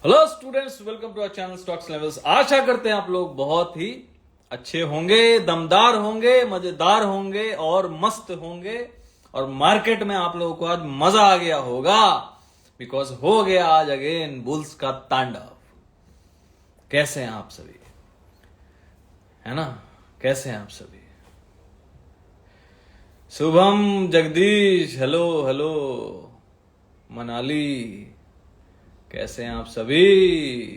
Hello students, welcome to our channel stocks levels. आशा करते हैं आप लोग बहुत ही अच्छे होंगे, दमदार होंगे, मजेदार होंगे और मस्त होंगे। और मार्केट में आप लोगों को आज मजा आ गया होगा, बिकॉज हो गया आज अगेन बुल्स का तांडव। कैसे हैं आप सभी? है ना? कैसे हैं आप सभी? Shubham, Jagdish, hello hello. मनाली, कैसे हैं आप सभी?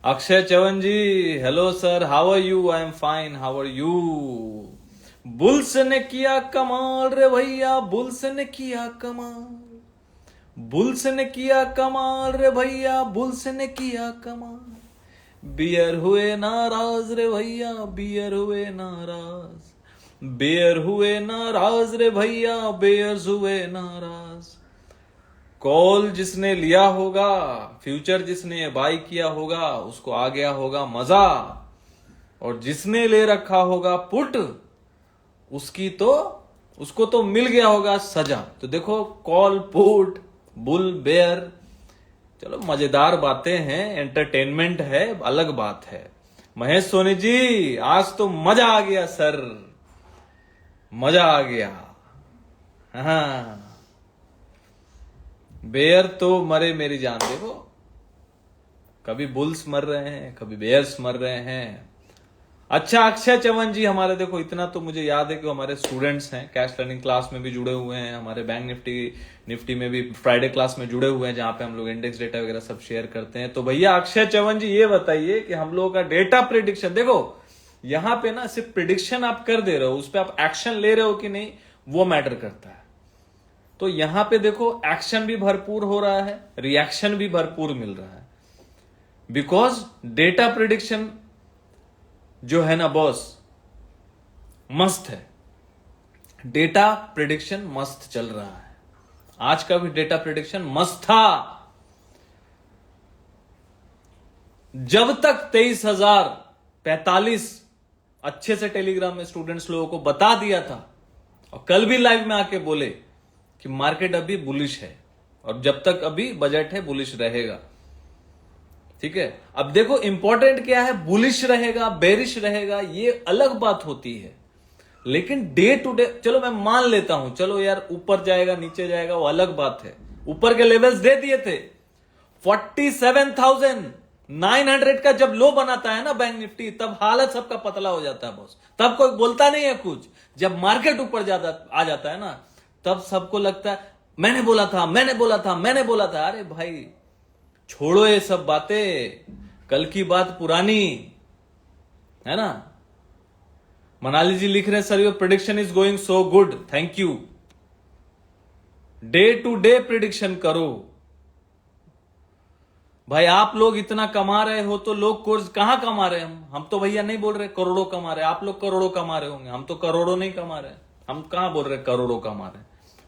Akshay Chavan ji, hello sir, how are you? I am fine, how are you? Bulls ने किया कमाल रे भैया, बुल्स ने किया कमाल, बुल्स ने किया कमाल रे भैया, बुल्स ने किया कमाल। बियर हुए नाराज रे भैया, बियर हुए नाराज, बेयर हुए नाराज रे भैया, बेयर्स हुए नाराज। कॉल जिसने लिया होगा, फ्यूचर जिसने बाय किया होगा, उसको आ गया होगा मजा, और जिसने ले रखा होगा पुट, उसको तो मिल गया होगा सजा। तो देखो, कॉल, पुट, बुल, बेयर, चलो मजेदार बातें हैं, एंटरटेनमेंट है, अलग बात है। महेश सोनी जी, आज तो मजा आ गया सर, मजा आ गया। हाँ, बेयर तो मरे मेरी जान। देखो, कभी बुल्स मर रहे हैं, कभी बेयर्स मर रहे हैं। अच्छा, अक्षय चवन जी हमारे, देखो इतना तो मुझे याद है कि हमारे स्टूडेंट्स हैं, कैश लर्निंग क्लास में भी जुड़े हुए हैं, हमारे बैंक निफ्टी में भी फ्राइडे क्लास में जुड़े हुए हैं, जहां पे हम लोग इंडेक्स डेटा वगैरह सब शेयर करते हैं। तो भैया अक्षय चवन जी, ये बताइए कि हम लोगों का डेटा प्रिडिक्शन, देखो यहां पे ना सिर्फ प्रिडिक्शन आप कर दे रहे हो, उस पर आप एक्शन ले रहे हो कि नहीं, वो मैटर करता है। तो यहां पे देखो, एक्शन भी भरपूर हो रहा है, रिएक्शन भी भरपूर मिल रहा है, बिकॉज डेटा प्रिडिक्शन जो है ना बॉस, मस्त है। डेटा प्रिडिक्शन मस्त चल रहा है। आज का भी डेटा प्रिडिक्शन मस्त था। जब तक 23,045 अच्छे से टेलीग्राम में स्टूडेंट्स लोगों को बता दिया था, और कल भी लाइव में आके बोले कि मार्केट अभी बुलिश है, और जब तक अभी बजट है बुलिश रहेगा। ठीक है, अब देखो इंपॉर्टेंट क्या है, बुलिश रहेगा, बेरिश रहेगा, ये अलग बात होती है, लेकिन डे टू डे, चलो मैं मान लेता हूं, चलो यार ऊपर जाएगा नीचे जाएगा वो अलग बात है। ऊपर के लेवल्स दे दिए थे, 47,900 का जब लो बनाता है ना बैंक निफ्टी, तब हालत सबका पतला हो जाता है बॉस। तब कोई बोलता नहीं है कुछ। जब मार्केट ऊपर आ जाता है ना, तब सबको लगता है मैंने बोला था, मैंने बोला था, मैंने बोला था। अरे भाई छोड़ो ये सब बातें, कल की बात पुरानी है ना। मनाली जी लिख रहे हैं, sir your prediction is going so good, thank you. Day to day prediction करो भाई। आप लोग इतना कमा रहे हो तो लोग कोर्स कहां कमा रहे हैं? हम तो भैया नहीं बोल रहे करोड़ों कमा रहे, आप लोग करोड़ों कमा रहे होंगे, हम तो करोड़ों नहीं कमा रहे। हम कहां बोल रहे करोड़ों कमा रहे?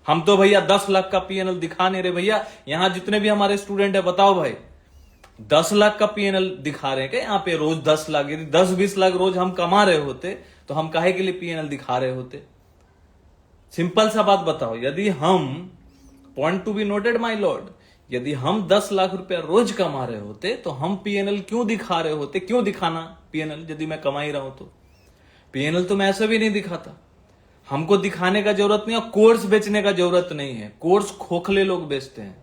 हम तो भैया 10 लाख का पीएनएल दिखा नहीं रहे। भैया यहां जितने भी हमारे स्टूडेंट है, बताओ भाई, 10 लाख का पीएनएल दिखा रहे हैं क्या? यहाँ पे रोज 10 लाख, यदि 10-20 लाख रोज हम कमा रहे होते तो हम काहे के लिए पीएनएल दिखा रहे होते? सिंपल सा बात बताओ, यदि हम, point to be noted my Lord, यदि हम 10 लाख रुपया रोज कमा रहे होते तो हम पीएनएल क्यों दिखा रहे होते? क्यों दिखाना पीएनएल यदि मैं कमा ही रहा हूं तो? पीएनएल तो मैं ऐसा भी नहीं दिखाता। हमको दिखाने का जरूरत नहीं, और कोर्स बेचने का जरूरत नहीं है। कोर्स खोखले लोग बेचते हैं।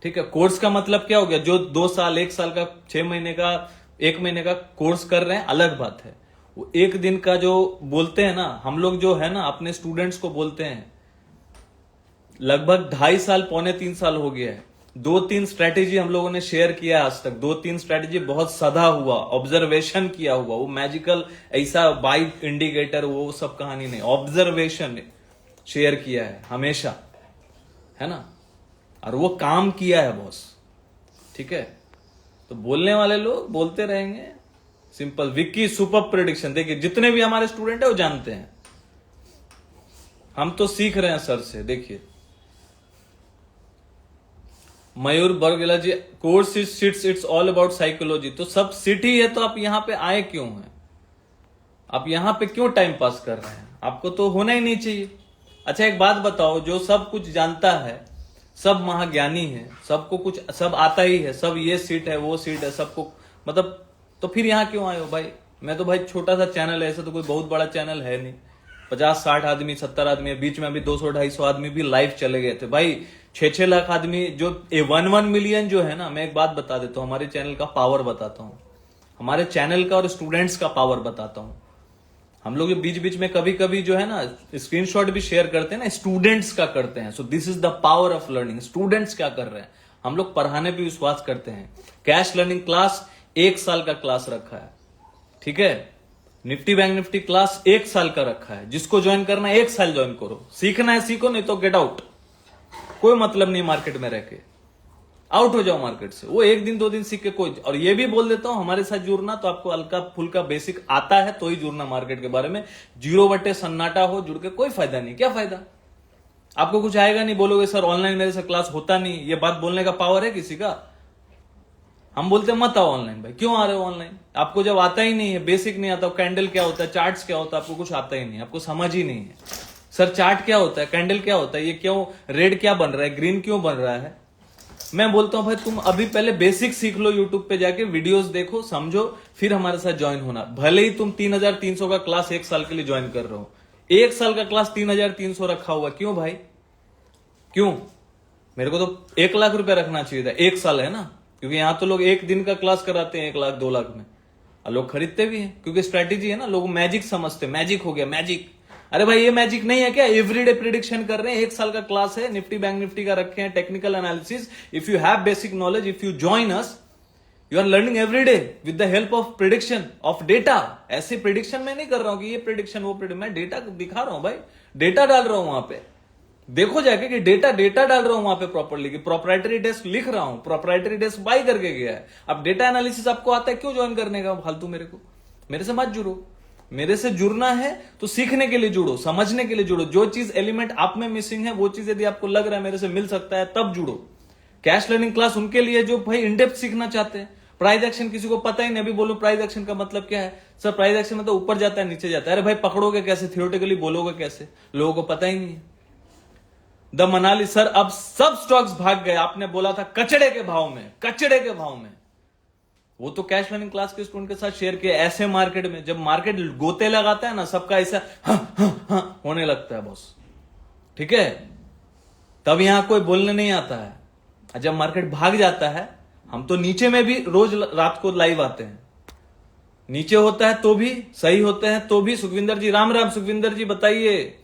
ठीक है, कोर्स का मतलब क्या हो गया? जो 2 साल, 1 साल का, 6 महीने का, 1 महीने का कोर्स कर रहे हैं, अलग बात है। वो एक दिन का जो बोलते हैं ना, हम लोग जो है ना अपने स्टूडेंट्स को बोलते हैं, लगभग 2.5 साल, पौने 3 साल हो गया है। 2-3 स्ट्रेटेजी हम लोगों ने शेयर किया आज तक। 2-3 स्ट्रेटेजी बहुत सदा हुआ, ऑब्जर्वेशन किया हुआ। वो मैजिकल ऐसा बाई इंडिकेटर वो सब कहानी नहीं, ऑब्जर्वेशन शेयर किया है हमेशा, है ना, और वो काम किया है बॉस। ठीक है, तो बोलने वाले लोग बोलते रहेंगे। सिंपल विक्की सुपर प्रेडिक्शन, देखिए जितने भी हमारे स्टूडेंट है वो जानते हैं, हम तो सीख रहे हैं सर से। देखिए Mayur Bargela ji, course is sits, it's all about psychology. तो सब सिट ही है तो आप यहां पे आए क्यों हैं? आप यहां पे क्यों टाइम पास कर रहे हैं? आपको तो होना ही नहीं चाहिए। अच्छा एक बात बताओ, जो सब कुछ जानता है, सब महाज्ञानी है, सबको कुछ सब आता ही है, सब ये सीट है वो सीट है सबको, मतलब तो फिर यहाँ क्यों आए हो भाई? मैं तो भाई छोटा सा चैनल है, ऐसा तो कोई बहुत बड़ा चैनल है नहीं, 50-60 आदमी 70 आदमी है, बीच में अभी 200-250 आदमी भी लाइव चले गए थे भाई। 6-6 लाख आदमी जो 1 मिलियन जो है ना, मैं एक बात बता देता हूँ, हमारे चैनल का पावर बताता हूँ, हमारे चैनल का और स्टूडेंट्स का पावर बताता हूँ। हम लोग बीच बीच में कभी कभी जो है ना स्क्रीनशॉट भी शेयर करते हैं ना, स्टूडेंट्स का करते हैं। So this is the power of learning. Students क्या कर रहे हैं, हम लोग पढ़ाने पे विश्वास करते हैं। कैश लर्निंग क्लास 1 साल का क्लास रखा है, ठीक है। निफ्टी बैंक निफ्टी क्लास 1 साल का रखा है, जिसको ज्वाइन करना है 1 साल ज्वाइन करो, सीखना है सीखो, नहीं तो गेट आउट। कोई मतलब नहीं मार्केट में रह के, आउट हो जाओ मार्केट से। वो 1 दिन 2 दिन सीख के कोई, और ये भी बोल देता हूं हमारे साथ जुड़ना तो आपको हल्का फुल्का बेसिक आता है तो ही जुड़ना मार्केट के बारे में। 0 सन्नाटा हो जुड़ के कोई फायदा नहीं। क्या फायदा, आपको कुछ आएगा नहीं, बोलोगे सर ऑनलाइन मेरे से क्लास होता नहीं। ये बात बोलने का पावर है किसी का? हम बोलते मत आओ ऑनलाइन। भाई क्यों आ रहे हो ऑनलाइन? आपको जब आता ही नहीं है, बेसिक नहीं आता, कैंडल क्या होता है, चार्ट्स क्या होता है, आपको कुछ आता ही नहीं, आपको समझ ही नहीं है। सर चार्ट क्या होता है, कैंडल क्या होता है, ये क्यों रेड क्या बन रहा है, ग्रीन क्यों बन रहा है। मैं बोलता हूं भाई तुम अभी पहले बेसिक सीख लो, यूट्यूब पे जाके वीडियोस देखो, समझो, फिर हमारे साथ ज्वाइन होना। भले ही तुम 3300 का क्लास 1 साल के लिए ज्वाइन कर रहे हो, 1 साल का क्लास 3300 रखा हुआ, क्यों भाई क्यों? मेरे को तो 1 लाख रुपया रखना चाहिए था, 1 साल है ना, क्योंकि यहां तो लोग 1 दिन का क्लास कराते हैं 1 लाख 2 लाख में, और लोग खरीदते भी हैं क्योंकि स्ट्रैटेजी है ना। लोग मैजिक समझते, मैजिक हो गया मैजिक। अरे भाई ये मैजिक नहीं है क्या? एवरीडे प्रिडिक्शन कर रहे हैं, 1 साल का क्लास है, निफ्टी बैंक निफ्टी का रखे हैं, technical analysis. If you have basic knowledge, if you join us, you are learning everyday with the help of prediction of data. ऐसे प्रिडिक्शन मैं नहीं कर रहा हूं कि ये प्रिडिक्शन वो प्रिडिक्शन, मैं डेटा दिखा रहा हूं भाई, डेटा डाल रहा हूं वहां पे। देखो जाके कि डेटा डाल रहा हूं वहां पे प्रॉपरली, कि प्रोप्राइटरी डेस्क लिख रहा हूं, प्रोप्राइटरी डेस्क बाय करके गया है। अब डेटा एनालिसिस आपको आता है, क्यों ज्वाइन करने का फालतू? मेरे से मत जुड़ो। मेरे से जुड़ना है तो सीखने के लिए जुड़ो, समझने के लिए जुड़ो। जो चीज एलिमेंट आप में मिसिंग है, वो चीज यदि आपको लग रहा है मेरे से मिल सकता है, तब जुड़ो। कैश लर्निंग क्लास उनके लिए जो भाई इनडेप्थ सीखना चाहते हैं। प्राइस एक्शन किसी को पता ही नहीं। अभी बोलो प्राइस एक्शन का मतलब क्या है? सर प्राइस एक्शन मतलब ऊपर जाता है नीचे जाता है। अरे भाई पकड़ोगे कैसे, थियोरेटिकली बोलोगे कैसे? लोगों को पता ही नहीं है। द मनाली सर, अब सब स्टॉक्स भाग गए, आपने बोला था कचड़े के भाव में, कचड़े के भाव में। वो तो कैश लर्निंग क्लास के स्टूडेंट के साथ शेयर किया। ऐसे मार्केट में जब मार्केट गोते लगाता है ना, सबका ऐसा हाँ होने लगता है बॉस, ठीक है, तब यहां कोई बोलने नहीं आता है। जब मार्केट भाग जाता है, हम तो नीचे में भी रोज रात को लाइव आते हैं, नीचे होता है तो भी, सही होते हैं तो भी। सुखविंदर जी राम राम, सुखविंदर जी बताइए।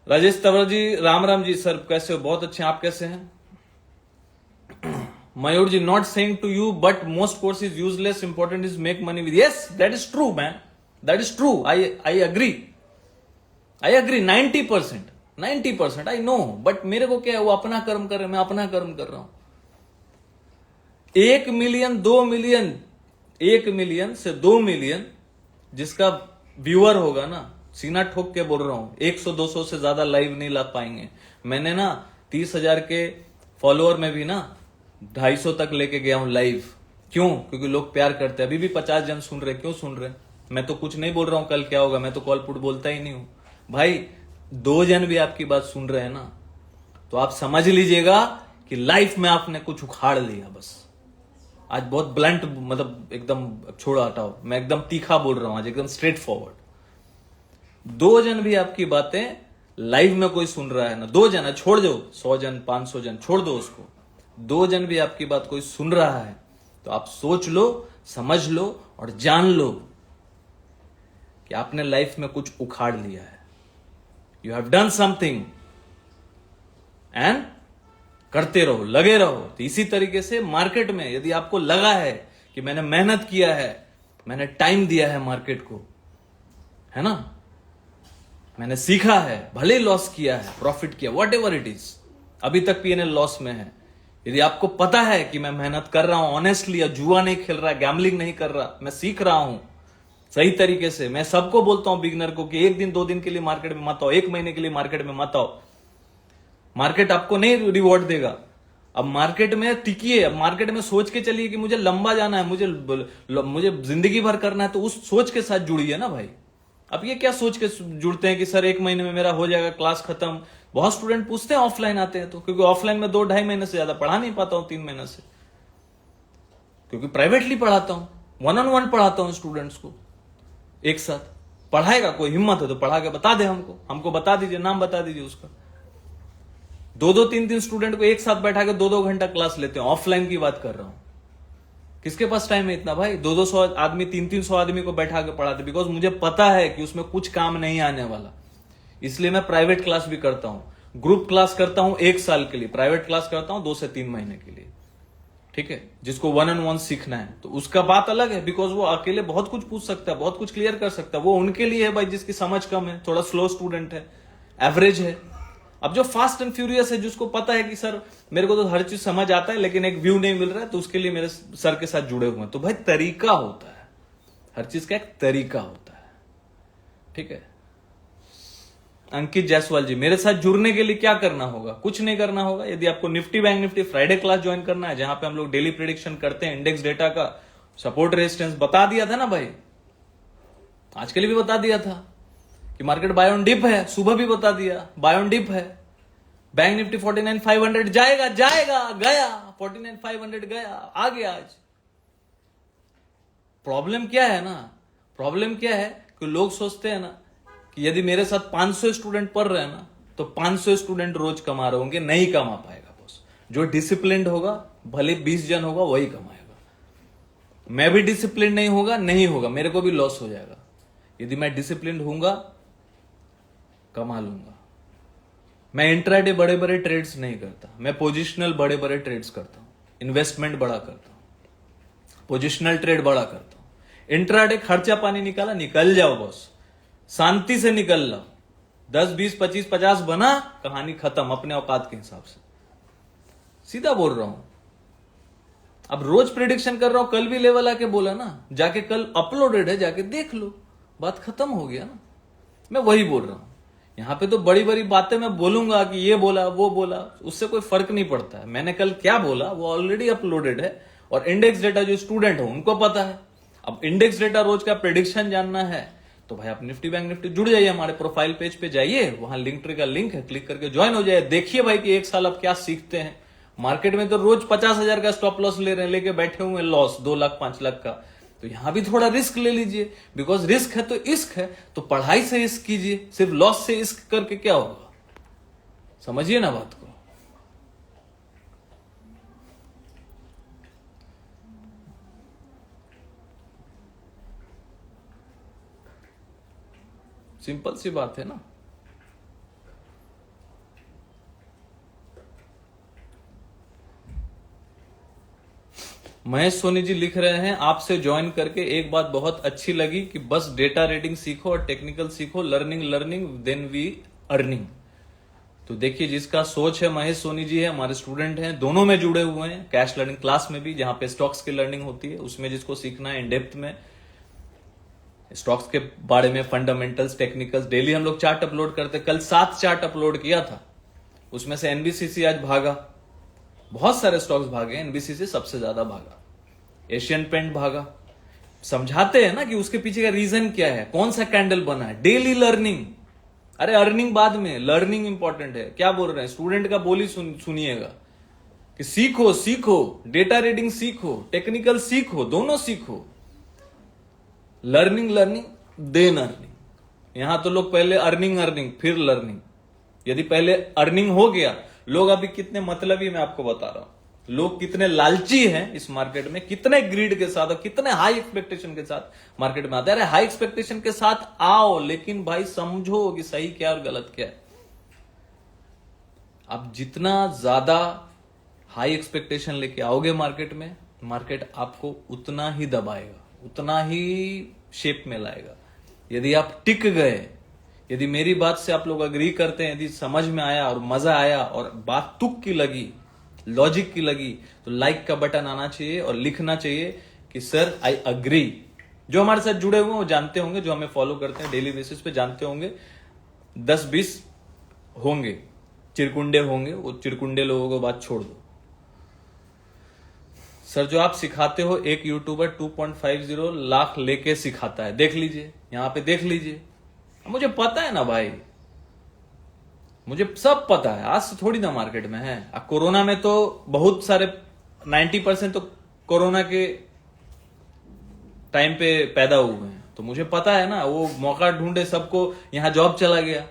राजेश तंवर जी राम राम जी, सर कैसे हो? बहुत अच्छे, आप कैसे हैं? Mayur ji, not saying to you but most course is useless, important is make money with. Yes that is true man, that is true. I agree 90% I know. But मेरे को क्या है, वो अपना कर्म कर रहे हैं, मैं अपना कर्म कर रहा हूं। 1 मिलियन 2 मिलियन, 1 मिलियन से 2 मिलियन जिसका व्यूअर होगा ना, सीना ठोक के बोल रहा हूं, 100-200 से ज्यादा लाइव नहीं ला पाएंगे। मैंने ना 30,000 के फॉलोअर में भी ना 250 तक लेके गया हूं लाइव। क्यों? क्योंकि लोग प्यार करते हैं। अभी भी 50 जन सुन रहे। क्यों सुन रहे? मैं तो कुछ नहीं बोल रहा हूं कल क्या होगा, मैं तो कॉल पुट बोलता ही नहीं हूं भाई। 2 जन भी आपकी बात सुन रहे हैं ना, तो आप समझ लीजिएगा कि लाइफ में आपने कुछ उखाड़ लिया बस। आज बहुत ब्लंट, मतलब एकदम छोड़ो हटाओ, मैं एकदम तीखा बोल रहा हूं आज, एकदम स्ट्रेट फॉरवर्ड। 2 जन भी आपकी बातें लाइव में कोई सुन रहा है ना, 2 जन है, छोड़ दो 100 जन 500 जन छोड़ दो उसको, 2 जन भी आपकी बात कोई सुन रहा है, तो आप सोच लो, समझ लो और जान लो कि आपने लाइफ में कुछ उखाड़ लिया है। You have done something and करते रहो, लगे रहो। तो इसी तरीके से मार्केट में यदि आपको लगा है कि मैंने मेहनत किया है, मैंने टाइम दिया है मार्केट को, है ना, मैंने सीखा है, भले ही लॉस किया है, प्रॉफिट किया, वॉट एवर इट इज, अभी तक पीएनएल लॉस में है, यदि आपको पता है कि मैं मेहनत कर रहा हूं ऑनेस्टली, जुआ नहीं खेल रहा, गैम्बलिंग नहीं कर रहा, मैं सीख रहा हूं सही तरीके से। मैं सबको बोलता हूं बिगिनर को कि 1 दिन 2 दिन के लिए मार्केट में मत आओ, 1 महीने के लिए मार्केट में मत आओ। मार्केट आपको नहीं रिवॉर्ड देगा। अब मार्केट में टिकिए, अब मार्केट में सोच के चलिए कि मुझे लंबा जाना है, मुझे जिंदगी भर करना है, तो उस सोच के साथ जुड़िए ना भाई। अब ये क्या सोच के जुड़ते हैं कि सर 1 महीने में मेरा हो जाएगा, क्लास खत्म, बहुत स्टूडेंट पूछते हैं ऑफलाइन आते हैं तो, क्योंकि ऑफलाइन में 2-2.5 महीने से ज्यादा पढ़ा नहीं पाता हूं, 3 महीने से, क्योंकि प्राइवेटली पढ़ाता हूं, 1-on-1 पढ़ाता हूं स्टूडेंट्स को एक साथ। पढ़ाएगा कोई, हिम्मत है तो पढ़ा के बता दे हमको बता दीजिए, नाम बता दीजिए उसका। 2-2, 3-3 स्टूडेंट को एक साथ बैठा के 2-2 घंटा क्लास लेते हैं, ऑफलाइन की बात कर रहा हूं। किसके पास टाइम है इतना भाई? 200-200 आदमी, 300-300 आदमी को बैठा के पढ़ाते, बिकॉज मुझे पता है कि उसमें कुछ काम नहीं आने वाला। इसलिए मैं प्राइवेट क्लास भी करता हूं, ग्रुप क्लास करता हूं 1 साल के लिए, प्राइवेट क्लास करता हूं 2 से 3 महीने के लिए, ठीक है। जिसको 1-on-1 सीखना है तो उसका बात अलग है, बिकॉज वो अकेले बहुत कुछ पूछ सकता है, बहुत कुछ क्लियर कर सकता है। वो उनके लिए है भाई जिसकी समझ कम है, थोड़ा स्लो स्टूडेंट है, एवरेज है। अब जो फास्ट एंड फ्यूरियस है, जिसको पता है कि सर मेरे को तो हर चीज समझ आता है लेकिन एक व्यू नहीं मिल रहा है, तो उसके लिए मेरे सर के साथ जुड़े हुए हैं। तो भाई तरीका होता है, हर चीज का एक तरीका होता है, ठीक है। अंकित जायसवाल जी, मेरे साथ जुड़ने के लिए क्या करना होगा? कुछ नहीं करना होगा। यदि आपको Nifty bank Nifty Friday class join करना है, जहां पे हम लोग डेली प्रिडिक्शन करते हैं, इंडेक्स डेटा का सपोर्ट रेजिस्टेंस बता दिया था ना भाई, आज के लिए भी बता दिया था कि मार्केट बाय ऑन डिप है, सुबह भी बता दिया बाय ऑन डिप है। बैंक निफ्टी 49,500 जाएगा, गया 49,500 गया, आ गया आज। प्रॉब्लम क्या है ना, प्रॉब्लम क्या है कि लोग सोचते हैं ना कि यदि मेरे साथ 500 स्टूडेंट पढ़ रहे हैं ना, तो 500 स्टूडेंट रोज कमा रहे होंगे। नहीं कमा पाएगा बॉस। जो डिसिप्लिन्ड होगा, भले 20 जन होगा, वही कमाएगा। मैं भी डिसिप्लिन नहीं होगा, मेरे को भी लॉस हो जाएगा। यदि मैं डिसिप्लिन होऊंगा, कमा लूंगा। मैं इंट्राडे बड़े बड़े ट्रेड्स नहीं करता, मैं पोजिशनल बड़े बड़े ट्रेड्स करता हूं, इन्वेस्टमेंट बड़ा करता हूं, पोजिशनल ट्रेड बड़ा करता हूं। इंट्राडे खर्चा पानी निकाला, निकल जाओ बॉस, शांति से निकल लो। 10, 20, 25, 50 बना, कहानी खत्म, अपने औकात के हिसाब से। सीधा बोल रहा हूं। अब रोज प्रिडिक्शन कर रहा हूं, कल भी लेवल आके बोला ना, जाके कल अपलोडेड है, जाके देख लो, बात खत्म हो गया ना। मैं वही बोल रहा हूं। यहां पे तो बड़ी बड़ी बातें मैं बोलूंगा कि ये बोला वो बोला, उससे कोई फर्क नहीं पड़ता है। मैंने कल क्या बोला वो ऑलरेडी अपलोडेड है, और इंडेक्स डेटा जो स्टूडेंट हो उनको पता है। अब इंडेक्स डेटा रोज का प्रेडिक्शन जानना है तो भाई आप निफ्टी बैंक निफ्टी जुड़ जाइए, हमारे प्रोफाइल पेज पे जाइए, वहां लिंक ट्री का लिंक है, क्लिक करके ज्वाइन हो जाए। देखिए भाई कि 1 साल आप क्या सीखते हैं। मार्केट में तो रोज 50,000 का स्टॉप लॉस ले रहे हैं, लेके बैठे हुए लॉस 2 लाख 5 लाख का। तो यहां भी थोड़ा रिस्क ले लीजिए, बिकॉज रिस्क है तो इश्क है, तो पढ़ाई से इश्क कीजिए। सिर्फ लॉस से इश्क करके क्या होगा? समझिए ना बात को। सिंपल सी बात है ना। महेश सोनी जी लिख रहे हैं, आपसे ज्वाइन करके एक बात बहुत अच्छी लगी कि बस डेटा रीडिंग सीखो और टेक्निकल सीखो, लर्निंग देन वी अर्निंग। तो देखिए, जिसका सोच है, महेश सोनी जी है, हमारे स्टूडेंट हैं, दोनों में जुड़े हुए हैं। कैश लर्निंग क्लास में भी, जहां पे स्टॉक्स की लर्निंग होती है, उसमें जिसको सीखना है इन डेप्थ में स्टॉक्स के बारे में, फंडामेंटल्स, टेक्निकल्स, डेली हम लोग चार्ट अपलोड करते। कल 7 चार्ट अपलोड किया था, उसमें से एनबीसीसी आज भागा, बहुत सारे स्टॉक्स भागे, एनबीसीसी सबसे ज्यादा भागा, एशियन पेंट भागा। समझाते हैं ना कि उसके पीछे का रीजन क्या है, कौन सा कैंडल बना है। डेली लर्निंग, अरे अर्निंग बाद में, लर्निंग इंपॉर्टेंट है। क्या बोल रहे हैं? स्टूडेंट का बोली सुनिएगा कि सीखो, डेटा रीडिंग सीखो, टेक्निकल सीखो, दोनों सीखो। Learning then earning. यहां तो लोग पहले अर्निंग फिर लर्निंग। यदि पहले अर्निंग हो गया, लोग अभी कितने मतलबी, मैं आपको बता रहा हूं, लोग कितने लालची हैं इस मार्केट में, कितने ग्रीड के साथ और कितने हाई एक्सपेक्टेशन के साथ मार्केट में आते हैं। अरे हाई एक्सपेक्टेशन के साथ आओ, लेकिन भाई समझो कि सही क्या और गलत क्या है। आप जितना ज्यादा हाई एक्सपेक्टेशन लेके आओगे मार्केट में, मार्केट आपको उतना ही दबाएगा, उतना ही शेप में लाएगा। यदि आप टिक गए, यदि मेरी बात से आप लोग अग्री करते हैं, यदि समझ में आया और मजा आया और बात तुक की लगी, लॉजिक की लगी, तो लाइक का बटन आना चाहिए और लिखना चाहिए कि सर आई अग्री। जो हमारे साथ जुड़े हुए हैं वो जानते होंगे, जो हमें फॉलो करते हैं डेली बेसिस पे जानते होंगे, 10-20 होंगे चिरकुंडे होंगे, वो चिरकुंडे लोगों को बात छोड़ दो। सर जो आप सिखाते हो, एक यूट्यूबर 2.50 लाख लेके सिखाता है, देख लीजिए, यहां पे देख लीजिए। मुझे पता है ना भाई, मुझे सब पता है, आज से थोड़ी ना मार्केट में है। अब कोरोना में तो बहुत सारे 90% तो कोरोना के टाइम पे पैदा हुए हैं, तो मुझे पता है ना, वो मौका ढूंढे, सबको यहाँ जॉब चला गया,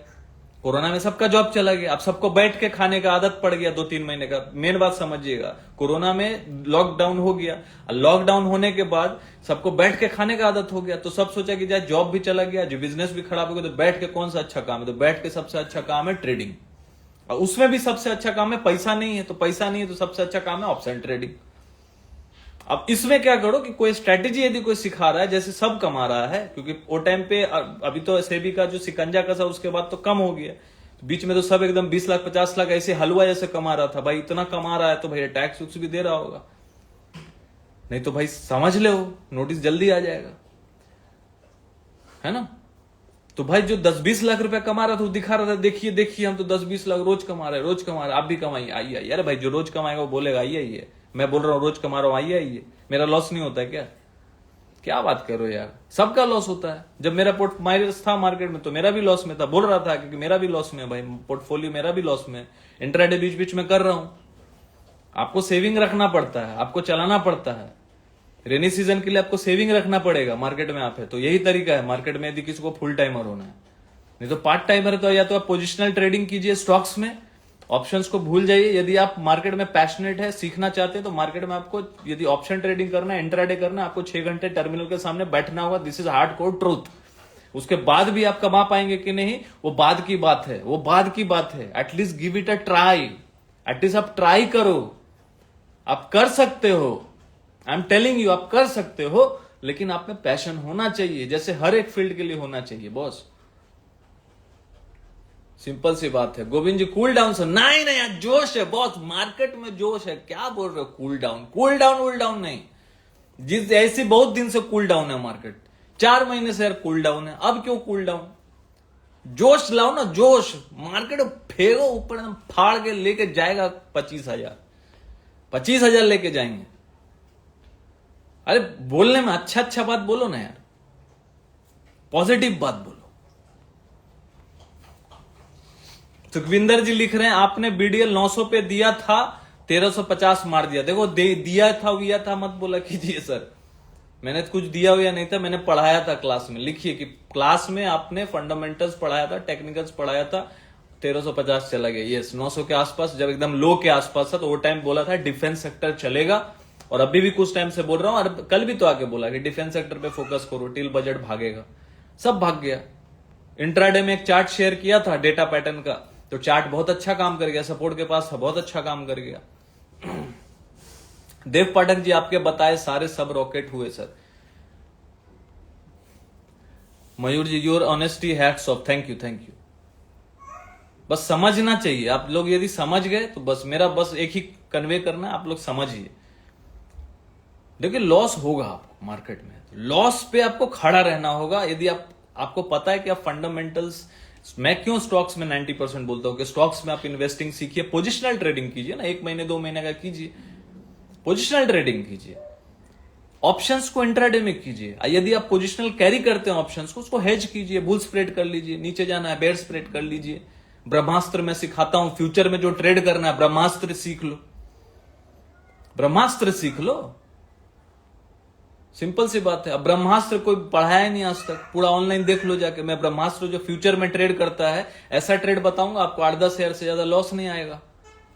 कोरोना में सबका जॉब चला गया। अब सबको बैठ के खाने का आदत पड़ गया 2-3 महीने का। मेन बात समझिएगा, कोरोना में लॉकडाउन हो गया, लॉकडाउन होने के बाद सबको बैठ के खाने का आदत हो गया, तो सब सोचा कि जाए जॉब भी चला गया, जो बिजनेस भी खराब हो गया, तो बैठ के कौन सा अच्छा काम है, तो बैठ के सबसे अच्छा काम है ट्रेडिंग। और उसमें भी सबसे अच्छा काम है, पैसा नहीं है तो पैसा नहीं है तो सबसे अच्छा काम है ऑप्शन ट्रेडिंग। अब इसमें क्या करो कि कोई स्ट्रेटेजी यदि कोई सिखा रहा है, जैसे सब कमा रहा है, क्योंकि वो टाइम पे अभी तो सेबी का जो सिकंजा कसा उसके बाद तो कम हो गया, बीच में तो सब एकदम 20 लाख 50 लाख ऐसे हलवा जैसे कमा रहा था। भाई इतना कमा रहा है तो भाई टैक्स वैक्स भी दे रहा होगा, नहीं तो भाई समझ ले नोटिस जल्दी आ जाएगा, है ना। तो भाई जो 10-20 लाख रुपया कमा रहा था वो दिखा रहा था, देखिए देखिए हम तो 10-20 लाख रोज कमा रहे हैं, रोज कमा रहे हैं, आप भी कमाइए, आइए आइए। अरे भाई जो रोज कमाएगा वो बोलेगा आइए आइए, मैं बोल रहा हूँ रोज कमा रहा हूँ, आइए आइए, मेरा लॉस नहीं होता है क्या? क्या बात कर रहे हो यार, सबका लॉस होता है। जब मेरा पोर्टफोलियो था मार्केट में तो मेरा भी लॉस में था, बोल रहा था क्योंकि मेरा भी लॉस में है भाई, पोर्टफोलियो मेरा भी लॉस में है, इंट्राडे बीच बीच में कर रहा हूं। आपको सेविंग रखना पड़ता है, आपको चलाना पड़ता है, रेनी सीजन के लिए आपको सेविंग रखना पड़ेगा। मार्केट में आप है तो यही तरीका है मार्केट में, यदि किसी को फुल टाइमर होना है, नहीं तो पार्ट टाइमर है तो या तो आप पोजिशनल ट्रेडिंग कीजिए स्टॉक्स में, ऑप्शंस को भूल जाइए। यदि आप मार्केट में पैशनेट है, सीखना चाहते हैं, तो मार्केट में आपको यदि ऑप्शन ट्रेडिंग करना है, इंट्राडे करना है, आपको 6 घंटे टर्मिनल के सामने बैठना होगा। This is hard core truth. उसके बाद भी आप कमा पाएंगे कि नहीं वो बाद की बात है, वो बाद की बात है। At least give it a try, at least आप ट्राई करो, आप कर सकते हो। आई एम टेलिंग यू, आप कर सकते हो, लेकिन आप में पैशन होना चाहिए, जैसे हर एक फील्ड के लिए होना चाहिए बॉस। सिंपल सी बात है। गोविंद जी कूल डाउन सर, नहीं नहीं यार जोश है बॉस, मार्केट में जोश है, क्या बोल रहे हो कूल डाउन? कूल डाउन वूल डाउन नहीं, जिस ऐसी बहुत दिन से कूल डाउन है मार्केट, 4 महीने से यार कूल डाउन है, अब क्यों कूल डाउन? जोश लाओ ना, जोश, मार्केट फेंको ऊपर, फाड़ के लेके जाएगा 25,000 लेके जाएंगे। अरे बोलने में अच्छा अच्छा बात बोलो ना यार, पॉजिटिव बात बोलो। सुखविंदर जी लिख रहे हैं आपने बीडीएल 900 पे दिया था, 1350 मार दिया। देखो दिया था मत बोला कीजिए सर, मैंने कुछ दिया हुआ नहीं था, मैंने पढ़ाया था क्लास में। लिखिए कि क्लास में आपने फंडामेंटल्स पढ़ाया था, टेक्निकल्स पढ़ाया था, 1350 चला गया। यस 900 के आसपास, जब एकदम लो के आसपास था तो वो टाइम बोला था डिफेंस सेक्टर चलेगा, और अभी भी कुछ टाइम से बोल रहा हूं, और कल भी तो आके बोला कि डिफेंस सेक्टर पे फोकस करो, टिल बजट भागेगा। सब भाग गया। इंट्राडे में एक चार्ट शेयर किया था डेटा पैटर्न का, तो चार्ट बहुत अच्छा काम कर गया, सपोर्ट के पास था, बहुत अच्छा काम कर गया। देव पाठक जी आपके बताए सारे सब रॉकेट हुए sir. Mayur ji your honesty hats off, thank you thank you. बस समझना चाहिए आप लोग, यदि समझ गए तो बस मेरा बस एक ही कन्वे करना है, आप लोग समझिए। देखिए लॉस होगा आपको मार्केट में, लॉस पे आपको खड़ा रहना होगा। यदि आपको पता है कि आप फंडामेंटल्स, मैं क्यों स्टॉक्स में 90% बोलता हूं कि स्टॉक्स में आप इन्वेस्टिंग सीखिए, पोजिशनल ट्रेडिंग कीजिए ना, 1 महीने 2 महीने का कीजिए, पोजिशनल ट्रेडिंग कीजिए, ऑप्शंस को इंट्राडे में कीजिए। यदि आप पोजिशनल कैरी करते हैं ऑप्शंस को, उसको हेज कीजिए, बुल स्प्रेड कर लीजिए, नीचे जाना है बेयर स्प्रेड कर लीजिए। ब्रह्मास्त्र में सिखाता हूं, फ्यूचर में जो ट्रेड करना है ब्रह्मास्त्र सीख लो, ब्रह्मास्त्र सीख लो, सिंपल सी बात है। अब ब्रह्मास्त्र कोई पढ़ाया नहीं आज तक, पूरा ऑनलाइन देख लो जाके। मैं ब्रह्मास्त्र जो फ्यूचर में ट्रेड करता है, ऐसा ट्रेड बताऊंगा आपको, 8-10 शेयर से ज्यादा लॉस नहीं आएगा।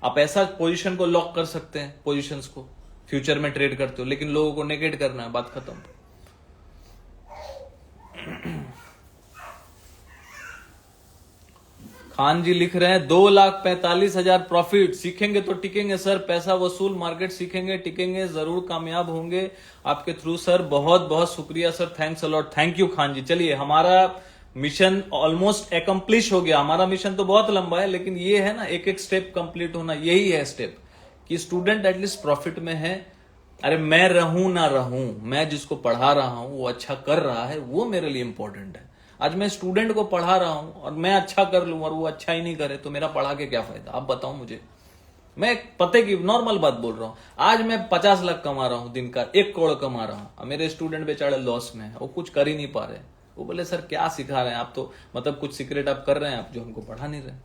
आप ऐसा पोजीशन को लॉक कर सकते हैं, पोजीशंस को फ्यूचर में ट्रेड करते हो, लेकिन लोगों को नेगेट करना है, बात खत्म। खान जी लिख रहे हैं 2,45,000 प्रॉफिट, सीखेंगे तो टिकेंगे सर, पैसा वसूल मार्केट सीखेंगे, टिकेंगे, जरूर कामयाब होंगे आपके थ्रू सर। बहुत बहुत शुक्रिया sir, thanks a lot, thank you Khan ji. चलिए हमारा मिशन ऑलमोस्ट एकम्प्लिश हो गया। हमारा मिशन तो बहुत लंबा है, लेकिन ये है ना एक एक स्टेप कंप्लीट होना, यही है स्टेप कि स्टूडेंट एटलीस्ट प्रॉफिट में है। अरे मैं रहूं ना रहूं, मैं जिसको पढ़ा रहा हूं वो अच्छा कर रहा है, वो मेरे लिए इंपॉर्टेंट है। आज मैं स्टूडेंट को पढ़ा रहा हूं और मैं अच्छा कर लूं और वो अच्छा ही नहीं करे, तो मेरा पढ़ा के क्या फायदा? आप बताओ मुझे। मैं पते की नॉर्मल बात बोल रहा हूं, आज मैं 50 लाख कमा रहा हूं दिन का, 1 करोड़ कमा रहा हूं, और मेरे स्टूडेंट बेचारे लॉस में है, वो कुछ कर ही नहीं पा रहे। वो बोले सर क्या सिखा रहे हैं आप, तो मतलब कुछ सीक्रेट आप कर रहे हैं आप जो हमको पढ़ा नहीं रहे।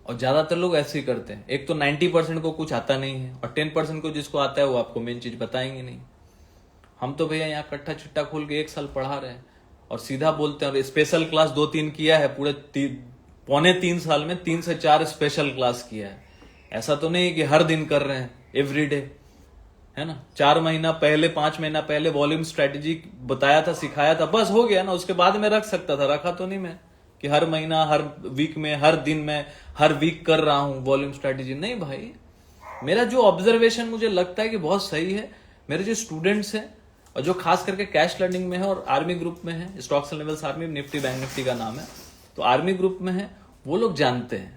और ज्यादातर लोग ऐसे ही करते हैं। एक तो 90% को कुछ आता नहीं है और 10% को जिसको आता है वो आपको मेन चीज बताएंगे नहीं। हम तो भैया यहाँ कट्ठा चिट्टा खोल के 1 साल पढ़ा रहे हैं और सीधा बोलते हैं। और स्पेशल क्लास 2-3 किया है पूरे 3.25 साल में, 3 से 4 स्पेशल क्लास किया है। ऐसा तो नहीं कि हर दिन कर रहे हैं एवरीडे, है ना। 4 महीना पहले 5 महीना पहले वॉल्यूम स्ट्रेटेजी बताया था, सिखाया था, बस हो गया ना। उसके बाद में रख सकता था, रखा तो नहीं मैं कि हर महीना, हर वीक में, हर दिन में, हर वीक कर रहा हूं वॉल्यूम स्ट्रेटेजी। नहीं भाई, मेरा जो ऑब्जर्वेशन मुझे लगता है कि बहुत सही है, मेरे जो स्टूडेंट्स हैं और जो खास करके कैश लर्निंग में है और आर्मी ग्रुप में है, stocks and levels army, Nifty bank Nifty का नाम है, तो आर्मी ग्रुप में है, वो लोग जानते हैं।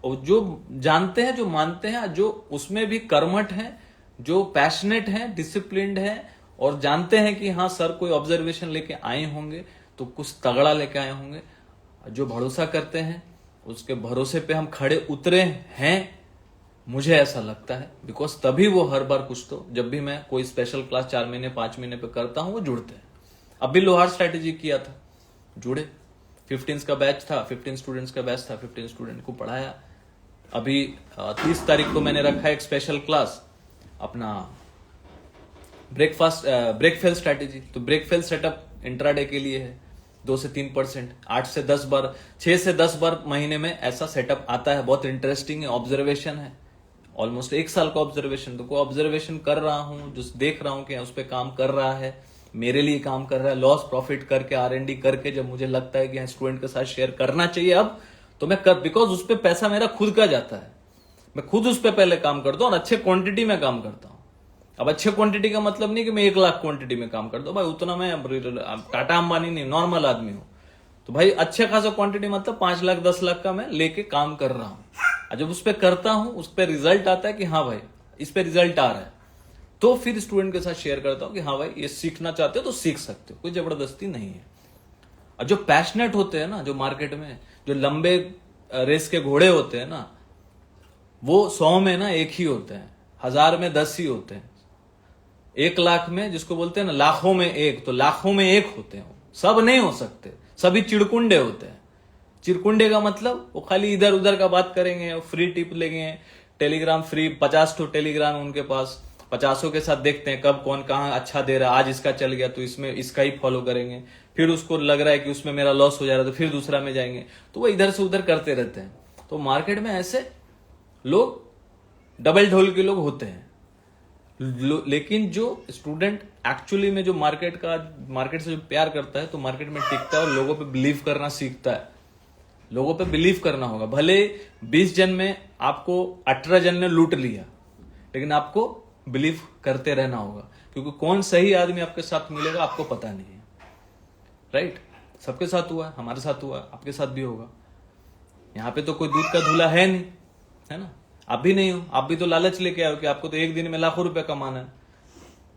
और जो जानते हैं, जो मानते हैं, जो उसमें भी कर्मठ हैं, जो पैशनेट हैं, डिसिप्लिन्ड हैं और जानते हैं कि हाँ सर कोई ऑब्जर्वेशन लेके आए होंगे तो कुछ तगड़ा लेके आए होंगे, जो भरोसा करते हैं, उसके भरोसे पे हम खड़े उतरे हैं, मुझे ऐसा लगता है। बिकॉज तभी वो हर बार कुछ तो, जब भी मैं कोई स्पेशल क्लास 4 महीने 5 महीने पे करता हूं, वो जुड़ते हैं। अभी लोहार स्ट्रैटेजी किया था, जुड़े। 15 का बैच था, 15 स्टूडेंट्स का बैच था, 15 स्टूडेंट को पढ़ाया। अभी 30 तारीख को मैंने रखा है एक स्पेशल क्लास, अपना ब्रेक फेल स्ट्रैटेजी। तो ब्रेक फेल सेटअप इंट्राडे के लिए है, 2 से 3%, 8 से 10 बार, 6 से 10 बार महीने में ऐसा सेटअप आता है। बहुत इंटरेस्टिंग है, ऑब्जर्वेशन है, ऑलमोस्ट 1 साल का ऑब्जर्वेशन। तो कोई ऑब्जर्वेशन कर रहा हूं, जो देख रहा हूं कि उस पर काम कर रहा है, मेरे लिए काम कर रहा है, लॉस प्रॉफिट करके, R&D करके, जब मुझे लगता है कि स्टूडेंट के साथ शेयर करना चाहिए अब तो मैं कर, बिकॉज उस पर पैसा मेरा खुद का जाता है, मैं खुद उस पर पहले काम करता हूं और अच्छे क्वांटिटी में काम करता हूं। अब अच्छे क्वांटिटी का मतलब नहीं कि मैं 1 लाख क्वांटिटी में काम करता हूं भाई, उतना मैं टाटा अंबानी नहीं, नॉर्मल आदमी हूं। तो भाई अच्छे खासा क्वांटिटी मतलब 5 लाख 10 लाख का मैं लेके काम कर रहा हूं। जब उस पर करता हूं, उस पर रिजल्ट आता है कि हाँ भाई इस पे रिजल्ट आ रहा है, तो फिर स्टूडेंट के साथ शेयर करता हूं कि हाँ भाई ये सीखना चाहते हो तो सीख सकते हो, कोई जबरदस्ती नहीं है। और जो पैशनेट होते हैं ना, जो मार्केट में जो लंबे रेस के घोड़े होते हैं ना, वो 100 में ना 1 ही होते हैं, 1000 में 10 ही होते हैं, 1 लाख में जिसको बोलते हैं ना लाखों में 1, तो लाखों में 1 होते हैं। सब नहीं हो सकते, सभी चिड़कुंडे होते हैं। चिड़कुंडे का मतलब वो खाली इधर उधर का बात करेंगे, फ्री टिप लेंगे, टेलीग्राम फ्री, 50 तो टेलीग्राम उनके पास, 50 के साथ देखते हैं कब कौन कहाँ अच्छा दे रहा है, आज इसका चल गया तो इसमें इसका ही फॉलो करेंगे, फिर उसको लग रहा है कि उसमें मेरा लॉस हो जा रहा है तो फिर दूसरा में जाएंगे, तो वो इधर से उधर करते रहते हैं। तो मार्केट में ऐसे लोग डबल ढोल के लोग होते हैं। लेकिन जो स्टूडेंट एक्चुअली में जो मार्केट से जो प्यार करता है, तो मार्केट में टिकता है और लोगों पे बिलीव करना सीखता है। लोगों पे बिलीव करना होगा, भले 20 जन में आपको 18 जन ने लूट लिया, लेकिन आपको बिलीव करते रहना होगा, क्योंकि कौन सही आदमी आपके साथ मिलेगा आपको पता नहीं है। राइट, सबके साथ हुआ है, हमारे साथ हुआ है, आपके साथ भी होगा। यहाँ पे तो कोई दूध का धूला है नहीं, है ना। आप भी नहीं हो, आप भी तो लालच लेके आओ कि आपको तो एक दिन में लाखों रुपए कमाना है,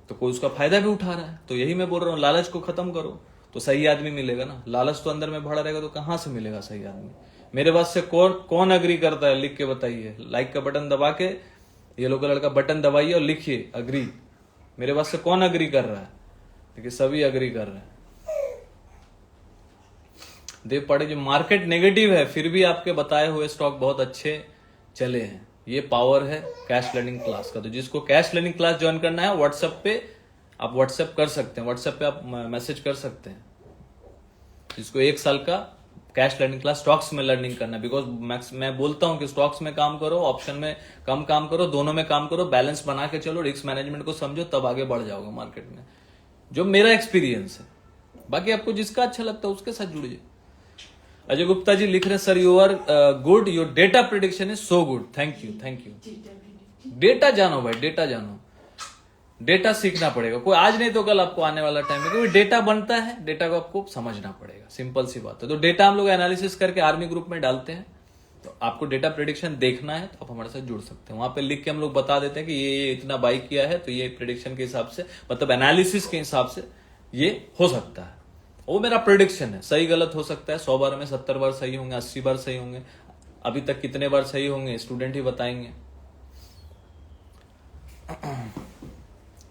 तो कोई उसका फायदा भी उठा रहा है। तो यही मैं बोल रहा हूँ, लालच को खत्म करो तो सही आदमी मिलेगा ना। लालच तो अंदर में भरा रहेगा तो कहां से मिलेगा सही आदमी। मेरे बात से कौन अग्री करता है, लिख के बताइए। लाइक का बटन दबा के, येलो कलर का बटन दबाइए और लिखिए अग्री। मेरे बात से कौन अग्री कर रहा है, देखिए सभी अग्री कर रहे हैं। देव पाठक जी, मार्केट नेगेटिव है फिर भी आपके बताए हुए स्टॉक बहुत अच्छे चले हैं, ये पावर है कैश लर्निंग क्लास का। तो जिसको कैश लर्निंग क्लास ज्वाइन करना है, व्हाट्सएप पे आप व्हाट्सएप कर सकते हैं, व्हाट्सएप पे आप मैसेज कर सकते हैं। जिसको 1 साल का कैश लर्निंग क्लास स्टॉक्स में लर्निंग करना है, बिकॉज मैं बोलता हूं कि स्टॉक्स में काम करो, ऑप्शन में कम काम करो, दोनों में काम करो, बैलेंस बना के चलो, रिस्क मैनेजमेंट को समझो, तब आगे बढ़ जाओगे मार्केट में। जो मेरा एक्सपीरियंस है, बाकी आपको जिसका अच्छा लगता है उसके साथ जुड़िए। अजय गुप्ता जी लिख रहे हैं, sir you are good, your data prediction is so good, thank you. Data जानो भाई, डेटा जानो, डेटा सीखना पड़ेगा। कोई आज नहीं तो कल आपको आने वाला टाइम है, क्योंकि डेटा बनता है, डेटा को आपको समझना पड़ेगा, सिंपल सी बात है। तो डेटा हम लोग एनालिसिस करके आर्मी ग्रुप में डालते हैं, तो आपको डेटा प्रिडिक्शन देखना है तो आप हमारे साथ जुड़ सकते हैं। वहां पे लिख के हम लोग बता देते हैं कि ये इतना बाई किया है, तो ये प्रिडिक्शन के हिसाब से, मतलब एनालिसिस के हिसाब से ये हो सकता है। वो मेरा प्रिडिक्शन है, सही गलत हो सकता है, 100 बार में 70 बार सही होंगे, 80 बार सही होंगे, अभी तक कितने बार सही होंगे स्टूडेंट ही बताएंगे।